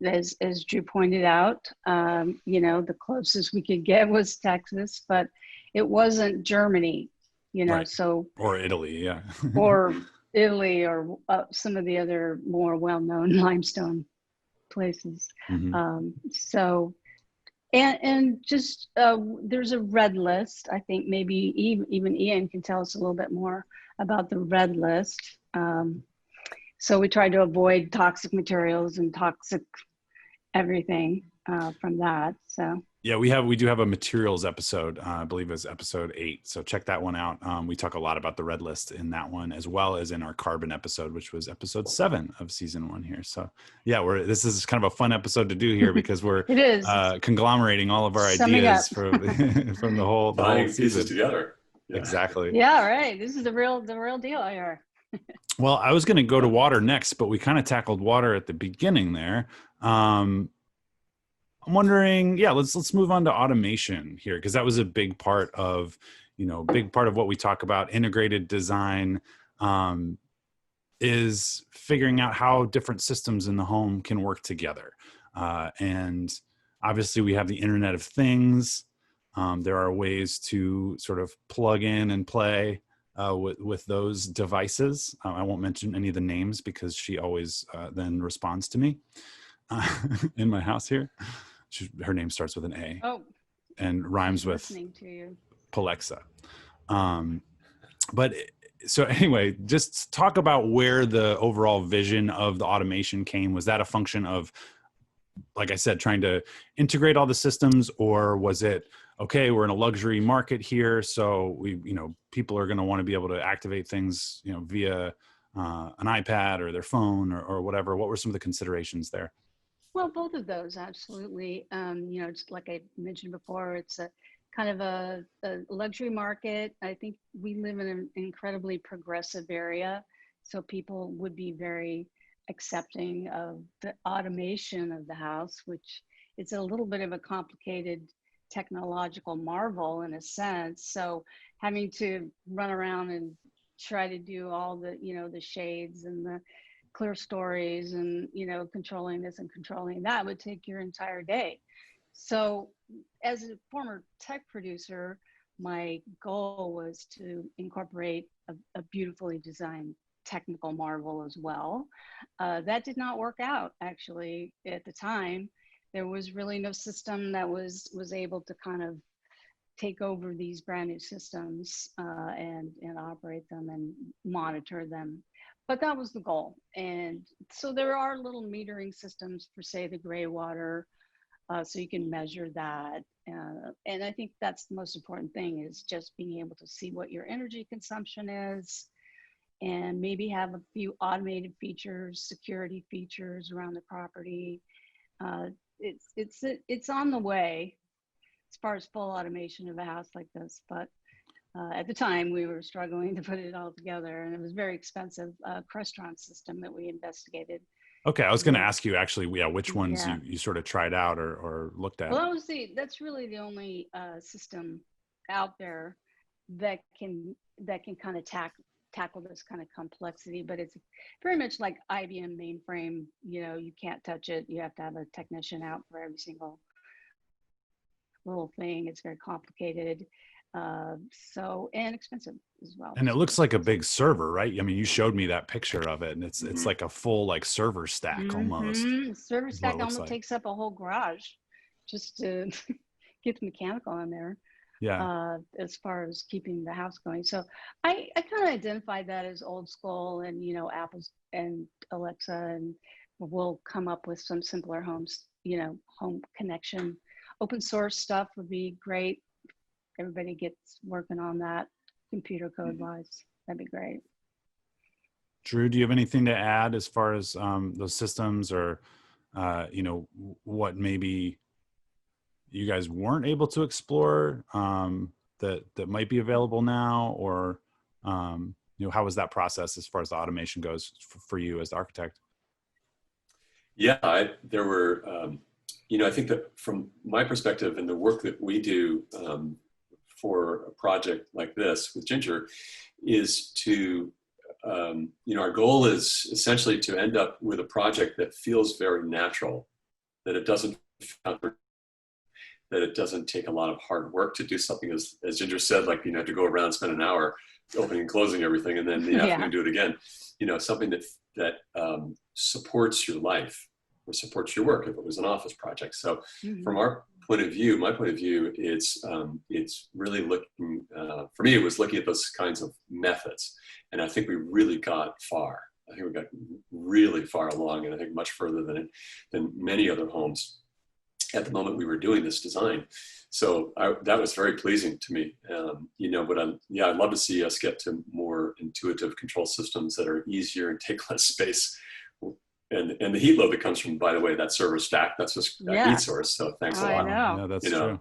as Drew pointed out, the closest we could get was Texas, but it wasn't Germany, Right. so. Or Italy, yeah. Or Italy, or some of the other more well-known limestone places. Mm-hmm. So, and just, there's a red list. I think maybe even Ian can tell us a little bit more about the red list. So we try to avoid toxic materials and toxic everything from that. So yeah, we do have a materials episode. I believe it's episode 8. So check that one out. We talk a lot about the red list in that one, as well as in our carbon episode, which was episode 7 of season 1 here. So yeah, this is kind of a fun episode to do here because we're it is conglomerating all of our ideas from the whole pieces together. Yeah. Exactly. Yeah, right. This is the real deal here. Well, I was going to go to water next, but we kind of tackled water at the beginning there. I'm wondering, let's move on to automation here, because that was a big part of what we talk about. Integrated design is figuring out how different systems in the home can work together. And obviously we have the Internet of Things. There are ways to sort of plug in and play with those devices. I won't mention any of the names because she always then responds to me in my house here. Her name starts with an A. Oh, and rhymes with Palexa. But so anyway, just talk about where the overall vision of the automation came. Was that a function of, like I said, trying to integrate all the systems, or was it, okay, we're in a luxury market here, so people are going to want to be able to activate things, via an iPad or their phone or whatever? What were some of the considerations there? Well, both of those, absolutely. Just like I mentioned before, it's a kind of a luxury market. I think we live in an incredibly progressive area, so people would be very accepting of the automation of the house, which it's a little bit of a complicated technological marvel in a sense. So having to run around and try to do all the, the shades and the clear stories and, controlling this and controlling that would take your entire day. So as a former tech producer, my goal was to incorporate a beautifully designed technical marvel as well. That did not work out, actually. At the time, there was really no system that was able to kind of take over these brand new systems and operate them and monitor them. But that was the goal. And so there are little metering systems for, say, the greywater, so you can measure that. And I think that's the most important thing, is just being able to see what your energy consumption is, and maybe have a few automated features, security features around the property. It's on the way as far as full automation of a house like this, but at the time we were struggling to put it all together, and it was very expensive Crestron system that we investigated. Okay, I was going to ask you actually, which ones you sort of tried out or looked at. Well, that's really the only system out there that can kind of tackle this kind of complexity, but it's very much like IBM mainframe. You can't touch it. You have to have a technician out for every single little thing. It's very complicated. So, and expensive as well. And it looks like a big server, right? I mean, you showed me that picture of it, and it's Mhm. like a full like server stack almost. Server Is what it stack looks almost like. takes up a whole garage just to get the mechanical in there. Yeah. As far as keeping the house going. So I kind of identified that as old school, and, you know, Apple's and Alexa, and we'll come up with some simpler homes, you know, home connection. Open source stuff would be great. Everybody gets working on that computer code wise. That'd be great. Drew, do you have anything to add as far as those systems, or you know, what maybe you guys weren't able to explore that might be available now, or you know, how was that process as far as the automation goes for you as the architect? Yeah, there were, you know, I think that from my perspective and the work that we do for a project like this with Ginger is to, you know, our goal is essentially to end up with a project that feels very natural, that it doesn't take a lot of hard work to do something, as Ginger said, like, you know, to go around and spend an hour opening and closing everything, and then in the afternoon do it again. You know, something that supports your life or supports your work if it was an office project. So from our point of view, my point of view, it's really looking, for me, it was looking at those kinds of methods. And I think we really got far. I think we got really far along, and I think much further than many other homes at the moment we were doing this design. So that was very pleasing to me. You know, but I'd love to see us get to more intuitive control systems that are easier and take less space. And the heat load that comes from, by the way, that server stack, that's just a heat source. So thanks a lot. I know. Yeah, that's true.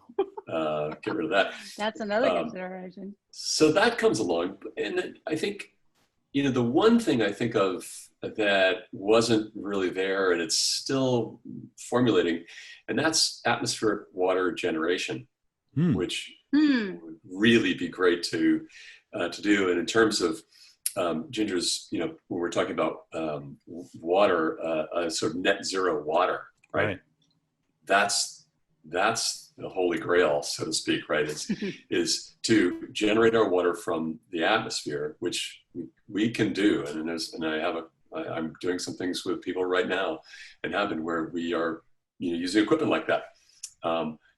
Get rid of that. That's another consideration. So that comes along. And I think, you know, the one thing I think of that wasn't really there, and it's still formulating, and that's atmospheric water generation, which would really be great to do. And in terms of Ginger's, you know, when we're talking about water, sort of net zero water, right? That's the holy grail, so to speak, right? Is to generate our water from the atmosphere, which we can do. And I'm doing some things with people right now, and have been, where we are, you know, using equipment like that.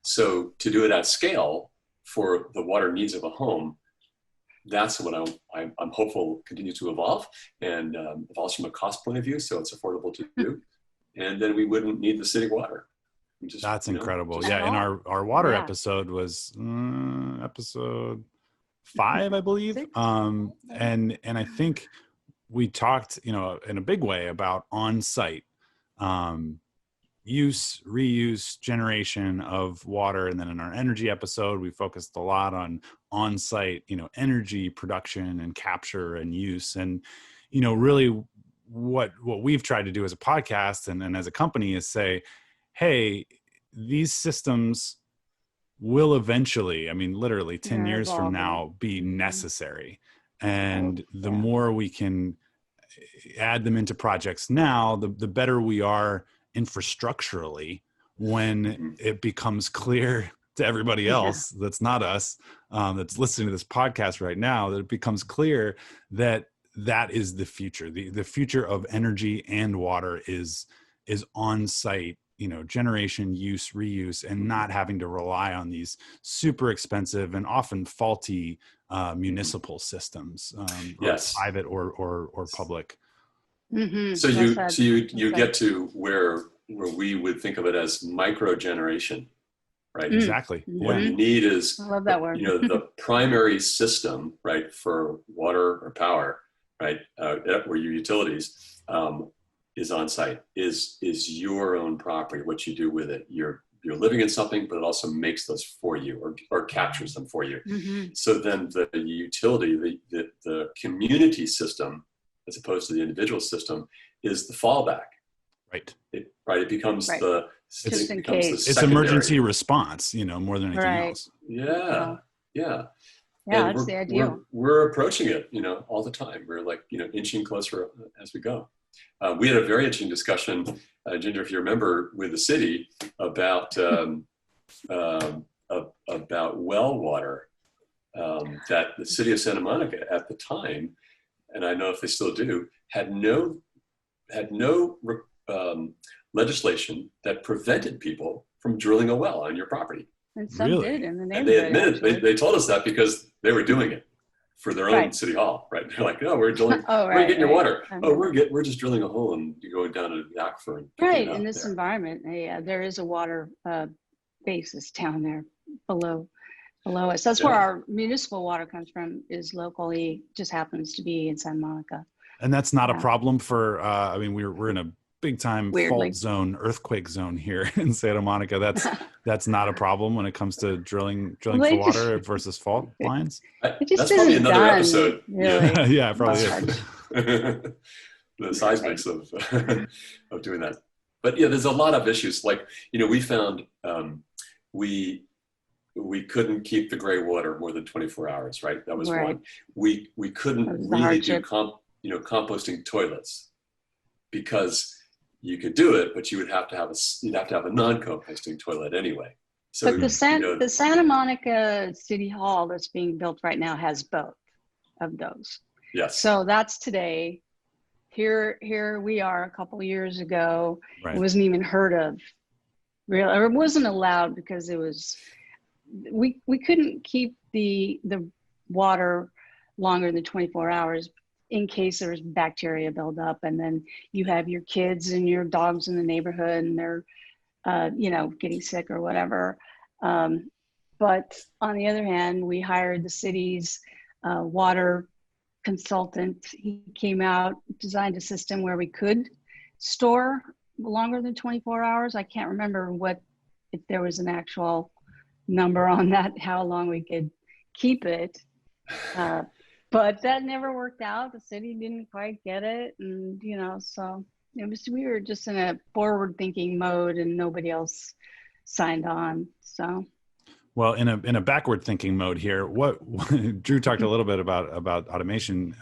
So to do it at scale for the water needs of a home, that's what I'm hopeful continues to evolve, and evolves from a cost point of view, so it's affordable to do, and then we wouldn't need the city water. That's incredible. Yeah, and our water episode was episode 5, I believe. And I think we talked, you know, in a big way about on-site use, reuse, generation of water. And then in our energy episode, we focused a lot on site, you know, energy production and capture and use. And, you know, really what we've tried to do as a podcast and as a company is say, hey, these systems will eventually, I mean, literally 10 years from now, be necessary. And the more we can add them into projects now, the better we are infrastructurally when it becomes clear to everybody else that's not us, that's listening to this podcast right now, that it becomes clear that that is the future. The future of energy and water is on site, you know, generation, use, reuse, and not having to rely on these super expensive and often faulty municipal systems, private or public. So you get to where we would think of it as micro generation, right? Exactly. What you need is, I love that word. You know, the primary system, right, for water or power, right, where your utilities is on site, is your own property. What you do with it, you're living in something, but it also makes those for you, or captures them for you. So then the utility, the community system, as opposed to the individual system, is the fallback. Right. It becomes the just in case. It's emergency response, you know, more than anything else. Yeah. That's the idea. We're approaching it, you know, all the time. We're like, you know, inching closer as we go. We had a very interesting discussion, Ginger, if you remember, with the city about well water. that the city of Santa Monica at the time, and I know if they still do, had no legislation that prevented people from drilling a well on your property. And some Really? did in the And neighborhood. they admitted, they told us that because they were doing it for their own Right. city hall, right? They're like, no, we're drilling, Oh, we're right, getting your right. water. Oh, we're just drilling a hole and you go down to the aquifer and picking Right, it up in this there. environment, yeah, there is a water basis down there below us. That's where Yeah. our municipal water comes from, is locally, just happens to be in Santa Monica. And that's not a Yeah. problem for, I mean, we're in a big time Weirdly. fault zone, earthquake zone here in Santa Monica. That's not a problem when it comes to drilling Well, for they water versus fault lines. It just That's probably isn't another done, episode. really. Yeah, it probably is. much. The seismics of doing that. But yeah, there's a lot of issues. Like, we found we couldn't keep the gray water more than 24 hours, right? That was Right. one. We couldn't That was the really do hardship. composting toilets, because you could do it, but you'd have to have a non-composting toilet anyway. So But the Santa Monica City Hall that's being built right now has both of those. yes. So that's today. Here we are a couple of years ago. Right. It wasn't even heard of, really, or it wasn't allowed because it was, we couldn't keep the water longer than 24 hours in case there was bacteria buildup, and then you have your kids and your dogs in the neighborhood and they're getting sick or whatever. But on the other hand, we hired the city's water consultant. He came out, designed a system where we could store longer than 24 hours. I can't remember if there was an actual number on that, how long we could keep it. But that never worked out. The city didn't quite get it. And, so we were just in a forward thinking mode and nobody else signed on. So. Well, in a backward thinking mode here, what Drew talked a little bit about automation,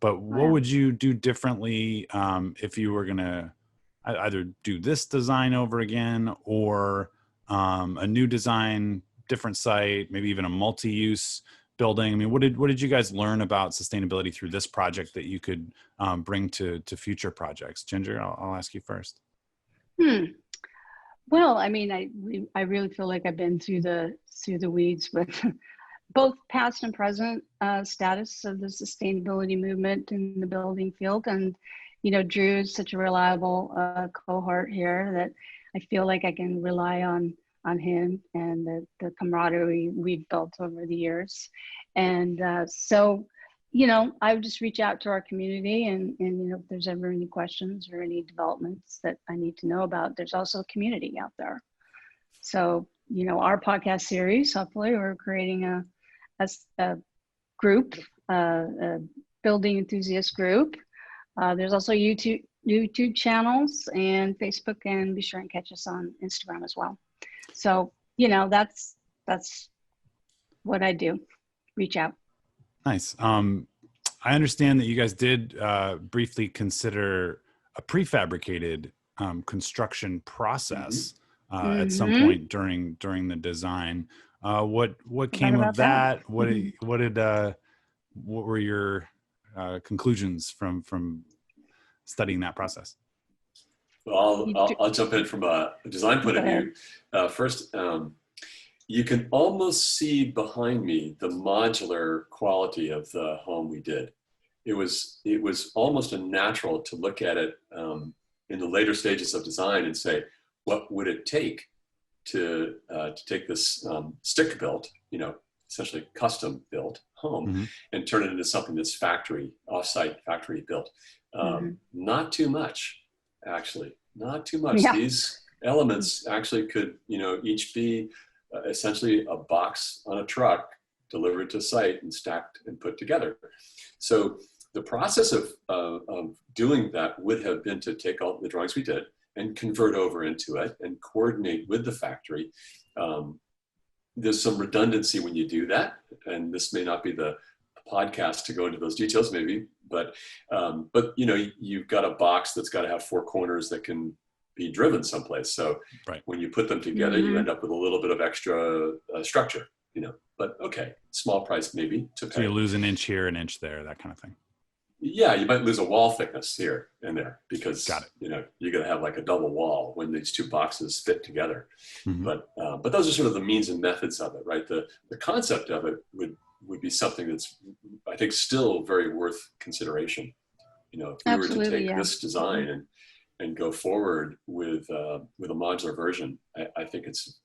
but what would you do differently if you were going to either do this design over again or a new design, different site, maybe even a multi-use building? I mean, what did you guys learn about sustainability through this project that you could bring to future projects? Ginger, I'll ask you first. Well, I mean, I really feel like I've been through the weeds with both past and present status of the sustainability movement in the building field. And, Drew is such a reliable cohort here that I feel like I can rely on him and the camaraderie we've built over the years. And so, I would just reach out to our community and if there's ever any questions or any developments that I need to know about, there's also a community out there. So, our podcast series, hopefully we're creating a group, a building enthusiast group. There's also YouTube channels and Facebook, and be sure and catch us on Instagram as well. So, that's what I do. Reach out. Nice. I understand that you guys did briefly consider a prefabricated construction process at some point during the design. What came of that? What were your conclusions from studying that process? Well, I'll jump in from a design point of view. First, you can almost see behind me the modular quality of the home we did. It was almost a natural to look at it in the later stages of design and say, what would it take to take this stick built, essentially custom built home and turn it into something that's offsite factory built. Not too much, actually, not too much. Yeah. These elements actually could, each be essentially a box on a truck delivered to site and stacked and put together. So the process of doing that would have been to take all the drawings we did and convert over into it and coordinate with the factory. There's some redundancy when you do that, and this may not be the podcast to go into those details maybe, but you've got a box that's got to have four corners that can be driven someplace. So when you put them together, you end up with a little bit of extra structure. but okay, small price maybe to pay. So you lose an inch here, an inch there, that kind of thing. Yeah, you might lose a wall thickness here and there because Got it. you're going to have like a double wall when these two boxes fit together. Mm-hmm. But those are sort of the means and methods of it, right? The concept of it would be something that's, I think, still very worth consideration. If we were to take this design and go forward with a modular version, I think it's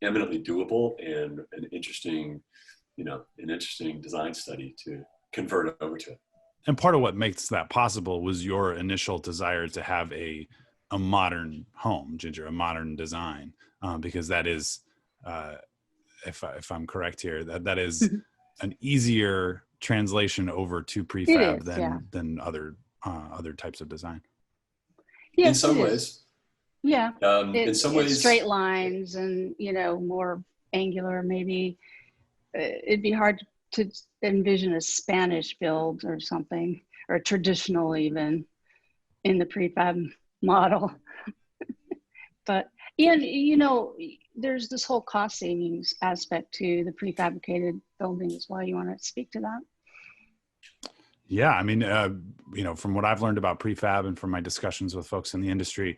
eminently doable and an interesting design study to convert it over to. And part of what makes that possible was your initial desire to have a modern home, Ginger, a modern design, because that is, if I'm correct here, that is an easier translation over to prefab than other types of desigin. Yes, in some ways. Yeah. In some ways, straight lines and more angular. Maybe it'd be hard to envision a Spanish build or something, or traditional even in the prefab model. But there's this whole cost savings aspect to the prefabricated building as well. You want to speak to that? Yeah, I mean, from what I've learned about prefab and from my discussions with folks in the industry,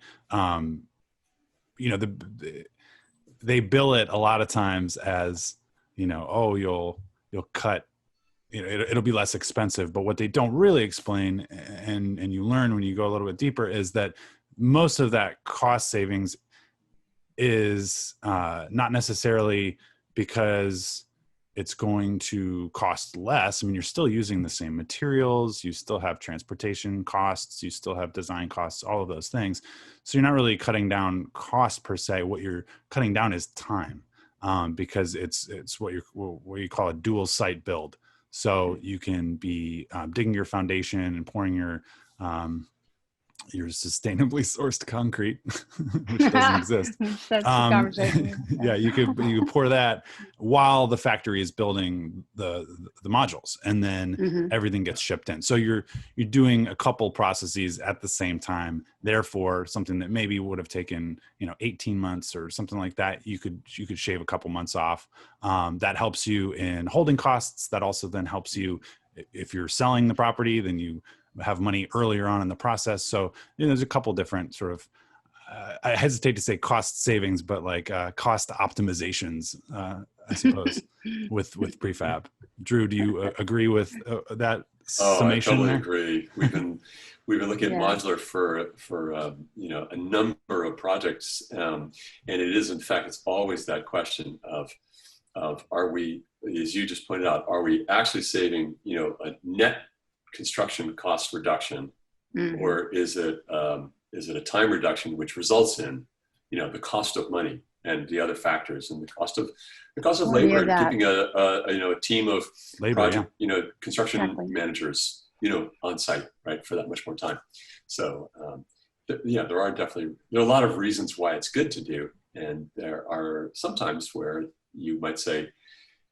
they bill it a lot of times as, you'll cut, it'll be less expensive. But what they don't really explain, and you learn when you go a little bit deeper, is that most of that cost savings is not necessarily because it's going to cost less. I mean, you're still using the same materials, you still have transportation costs, you still have design costs, all of those things. So you're not really cutting down cost per se. What you're cutting down is time, because it's what you call a dual site build. So you can be digging your foundation and pouring your sustainably sourced concrete, which doesn't exist. That's the conversation. Yeah, you could pour that while the factory is building the modules, and then everything gets shipped in. So you're doing a couple processes at the same time. Therefore, something that maybe would have taken 18 months or something like that, you could shave a couple months off. That helps you in holding costs. That also then helps you if you're selling the property, then you have money earlier on in the process. So there's a couple different sort of, I hesitate to say cost savings, but like cost optimizations, I suppose, with prefab. Drew, do you agree with that summation? I totally there? agree. We've been looking at modular for a number of projects, and it is, in fact, it's always that question of are we, as you just pointed out, are we actually saving a net construction cost reduction, or is it a time reduction which results in the cost of money and the other factors, and the cost of labor, and keeping a team of project construction managers on site, right, for that much more time. So there are a lot of reasons why it's good to do, and there are sometimes where you might say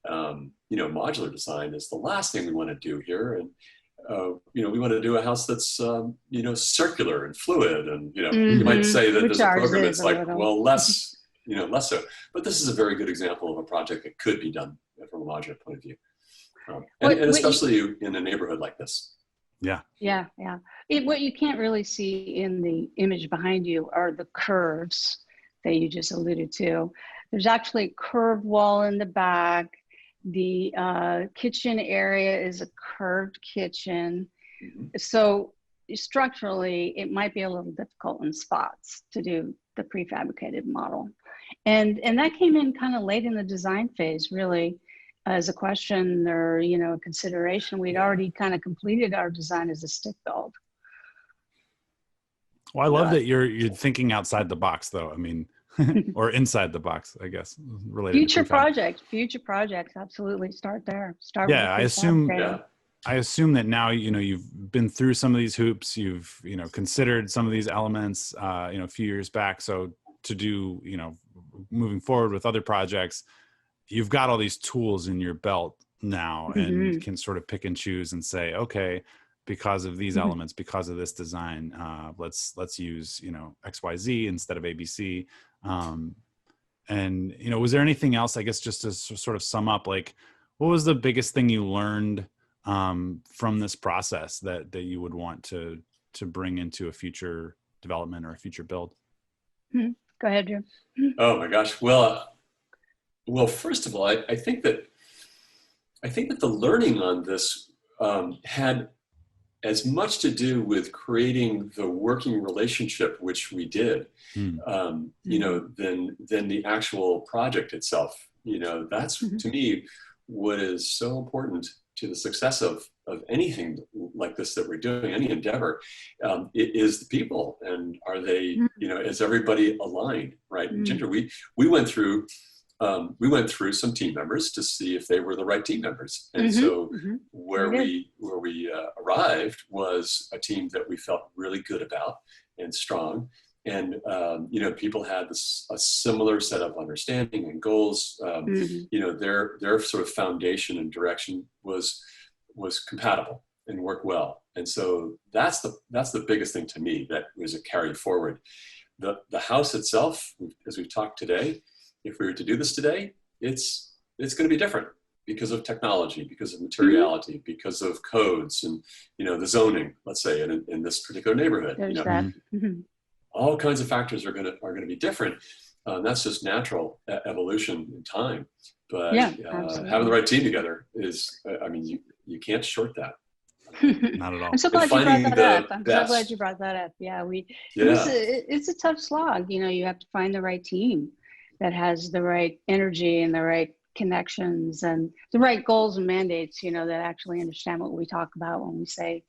modular design is the last thing we want to do here, and we want to do a house that's, circular and fluid. And, you might say that there's a program that's like, well, less so. But this is a very good example of a project that could be done from a modular point of view. And especially in a neighborhood like this. Yeah. Yeah. What you can't really see in the image behind you are the curves that you just alluded to. There's actually a curved wall in the back. The kitchen area is a curved kitchen. So structurally, it might be a little difficult in spots to do the prefabricated model. And that came in kind of late in the design phase, really, as a question or, consideration. We'd already kind of completed our design as a stick build. Well, I love that you're thinking outside the box, though. I mean, or inside the box, I guess. Related future projects, absolutely. Start there. Yeah, I assume that now you've been through some of these hoops. You've considered some of these elements a few years back. So to do moving forward with other projects, you've got all these tools in your belt now, and can sort of pick and choose and say, okay, because of these elements, because of this design, let's use XYZ instead of ABC. And, was there anything else, I guess, just to sort of sum up, like, what was the biggest thing you learned from this process that you would want to bring into a future development or a future build? Go ahead, Drew. Oh my gosh. Well, first of all, I think that the learning on this had as much to do with creating the working relationship, which we did, than the actual project itself. That's to me what is so important to the success of anything like this that we're doing, any endeavor. It is the people, and are they, is everybody aligned, right? And Ginger, we went through some team members to see if they were the right team members. And so where we arrived was a team that we felt really good about and strong. And, people had a similar set of understanding and goals. Their sort of foundation and direction was compatible and worked well. And so that's the biggest thing to me that was a carry forward. The house itself, as we've talked today, if we were to do this today, it's going to be different because of technology, because of materiality, because of codes, and the zoning, let's say, in this particular neighborhood. All kinds of factors are going to be different. That's just natural evolution in time. But having the right team together is, you can't short that. Not at all. I'm so glad you brought that up. Yeah, it's a tough slog. You have to find the right team that has the right energy and the right connections and the right goals and mandates, that actually understand what we talk about when we say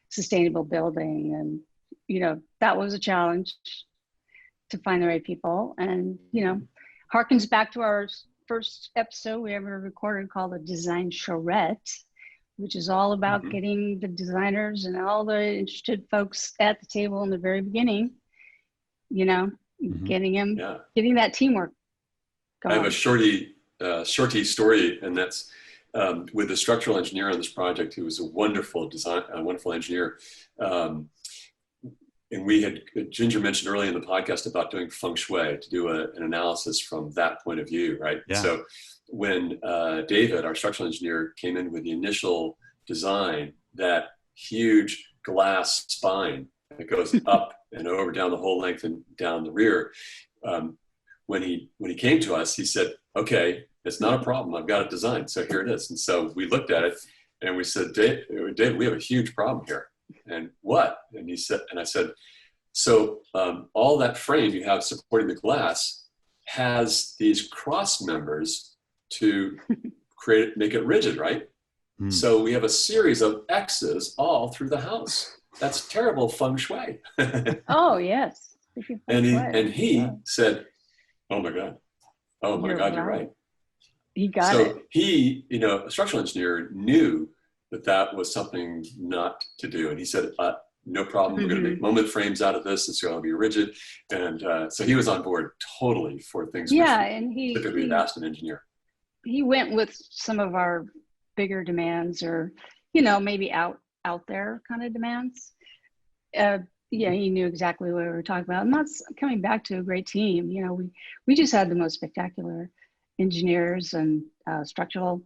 sustainable building. And, that was a challenge to find the right people. And, harkens back to our first episode we ever recorded called the Design Charrette, which is all about getting the designers and all the interested folks at the table in the very beginning, getting that teamwork going. I have a shorty story, and that's with the structural engineer on this project, who was a wonderful engineer. And Ginger mentioned earlier in the podcast about doing feng shui, to do an analysis from that point of view, right? Yeah. So when David, our structural engineer, came in with the initial design, that huge glass spine that goes up and over down the whole length and down the rear, when he came to us, he said, "Okay, it's not a problem. I've got it designed. So here it is." And so we looked at it and we said, Dave, we have a huge problem here." And what? And he said, and I said, "So all that frame you have supporting the glass has these cross members to make it rigid, right? So we have a series of X's all through the house. That's terrible feng shui." Oh, yes. And he said, "Oh my God, you're right." He got it. So he, a structural engineer, knew that was something not to do. And he said, "No problem. We're going to make moment frames out of this. It's going to be rigid." And so he was on board totally for things. Yeah, and he typically asked an engineer. He went with some of our bigger demands, or maybe out there kind of demands. He knew exactly what we were talking about, and that's coming back to a great team. We just had the most spectacular engineers and structural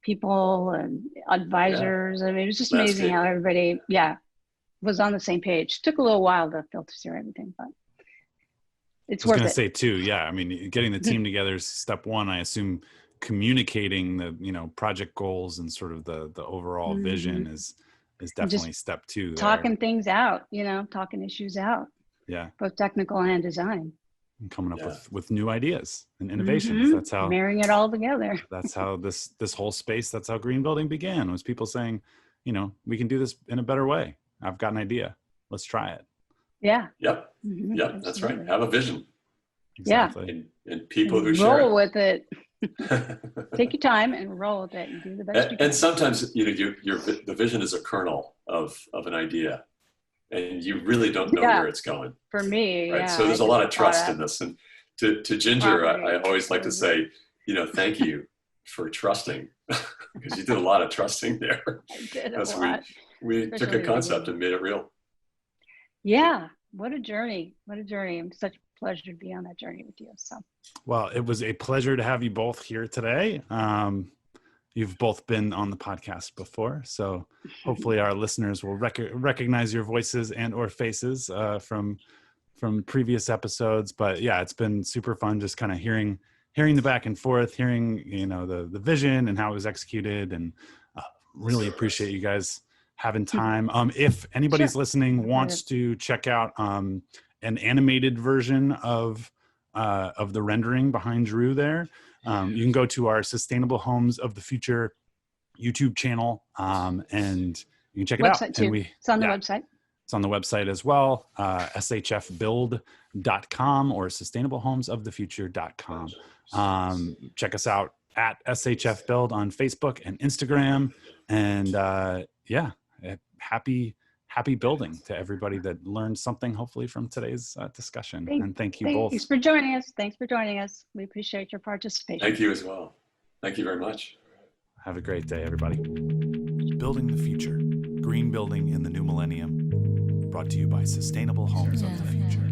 people and advisors. I mean, it was just amazing how everybody, was on the same page. Took a little while to filter through everything, but it's worth it. I was going to say too, I mean, getting the team together is step one. I assume communicating the, project goals and sort of the overall vision is definitely step two. Talking things out, talking issues out. Yeah. Both technical and design. And coming up with new ideas and innovations. That's how marrying it all together. That's how this whole space, that's how green building began, was people saying, we can do this in a better way. I've got an idea. Let's try it. Yeah. Yep. Yep. That's right. Have a vision. Exactly. And people who share roll with it. Take your time and roll with it and do the best you can. And sometimes, the vision is a kernel of an idea, and you really don't know where it's going. For me, right? So there's a lot of trust in this. And to Ginger, I always like to say, thank you for trusting, because you did a lot of trusting there. I did a lot. We took a concept and made it real. Yeah. What a journey. I'm such pleasure to be on that journey with you. So, well, it was a pleasure to have you both here today. You've both been on the podcast before, so hopefully our listeners will recognize your voices and or faces from previous episodes. But yeah, it's been super fun just kind of hearing the back and forth, hearing, you know, the vision and how it was executed, and really appreciate you guys having time. If anybody's listening wants to check out an animated version of the rendering behind Drew there, you can go to our Sustainable Homes of the Future YouTube channel, and you can check it out. Website too. It's on the website. It's on the website as well, shfbuild.com or sustainablehomesofthefuture.com. Check us out at SHF Build on Facebook and Instagram. And happy building to everybody that learned something, hopefully, from today's discussion. And thank you both. Thanks for joining us. We appreciate your participation. Thank you as well. Thank you very much. Have a great day, everybody. Building the Future, Green Building in the New Millennium, brought to you by Sustainable Homes of the Future.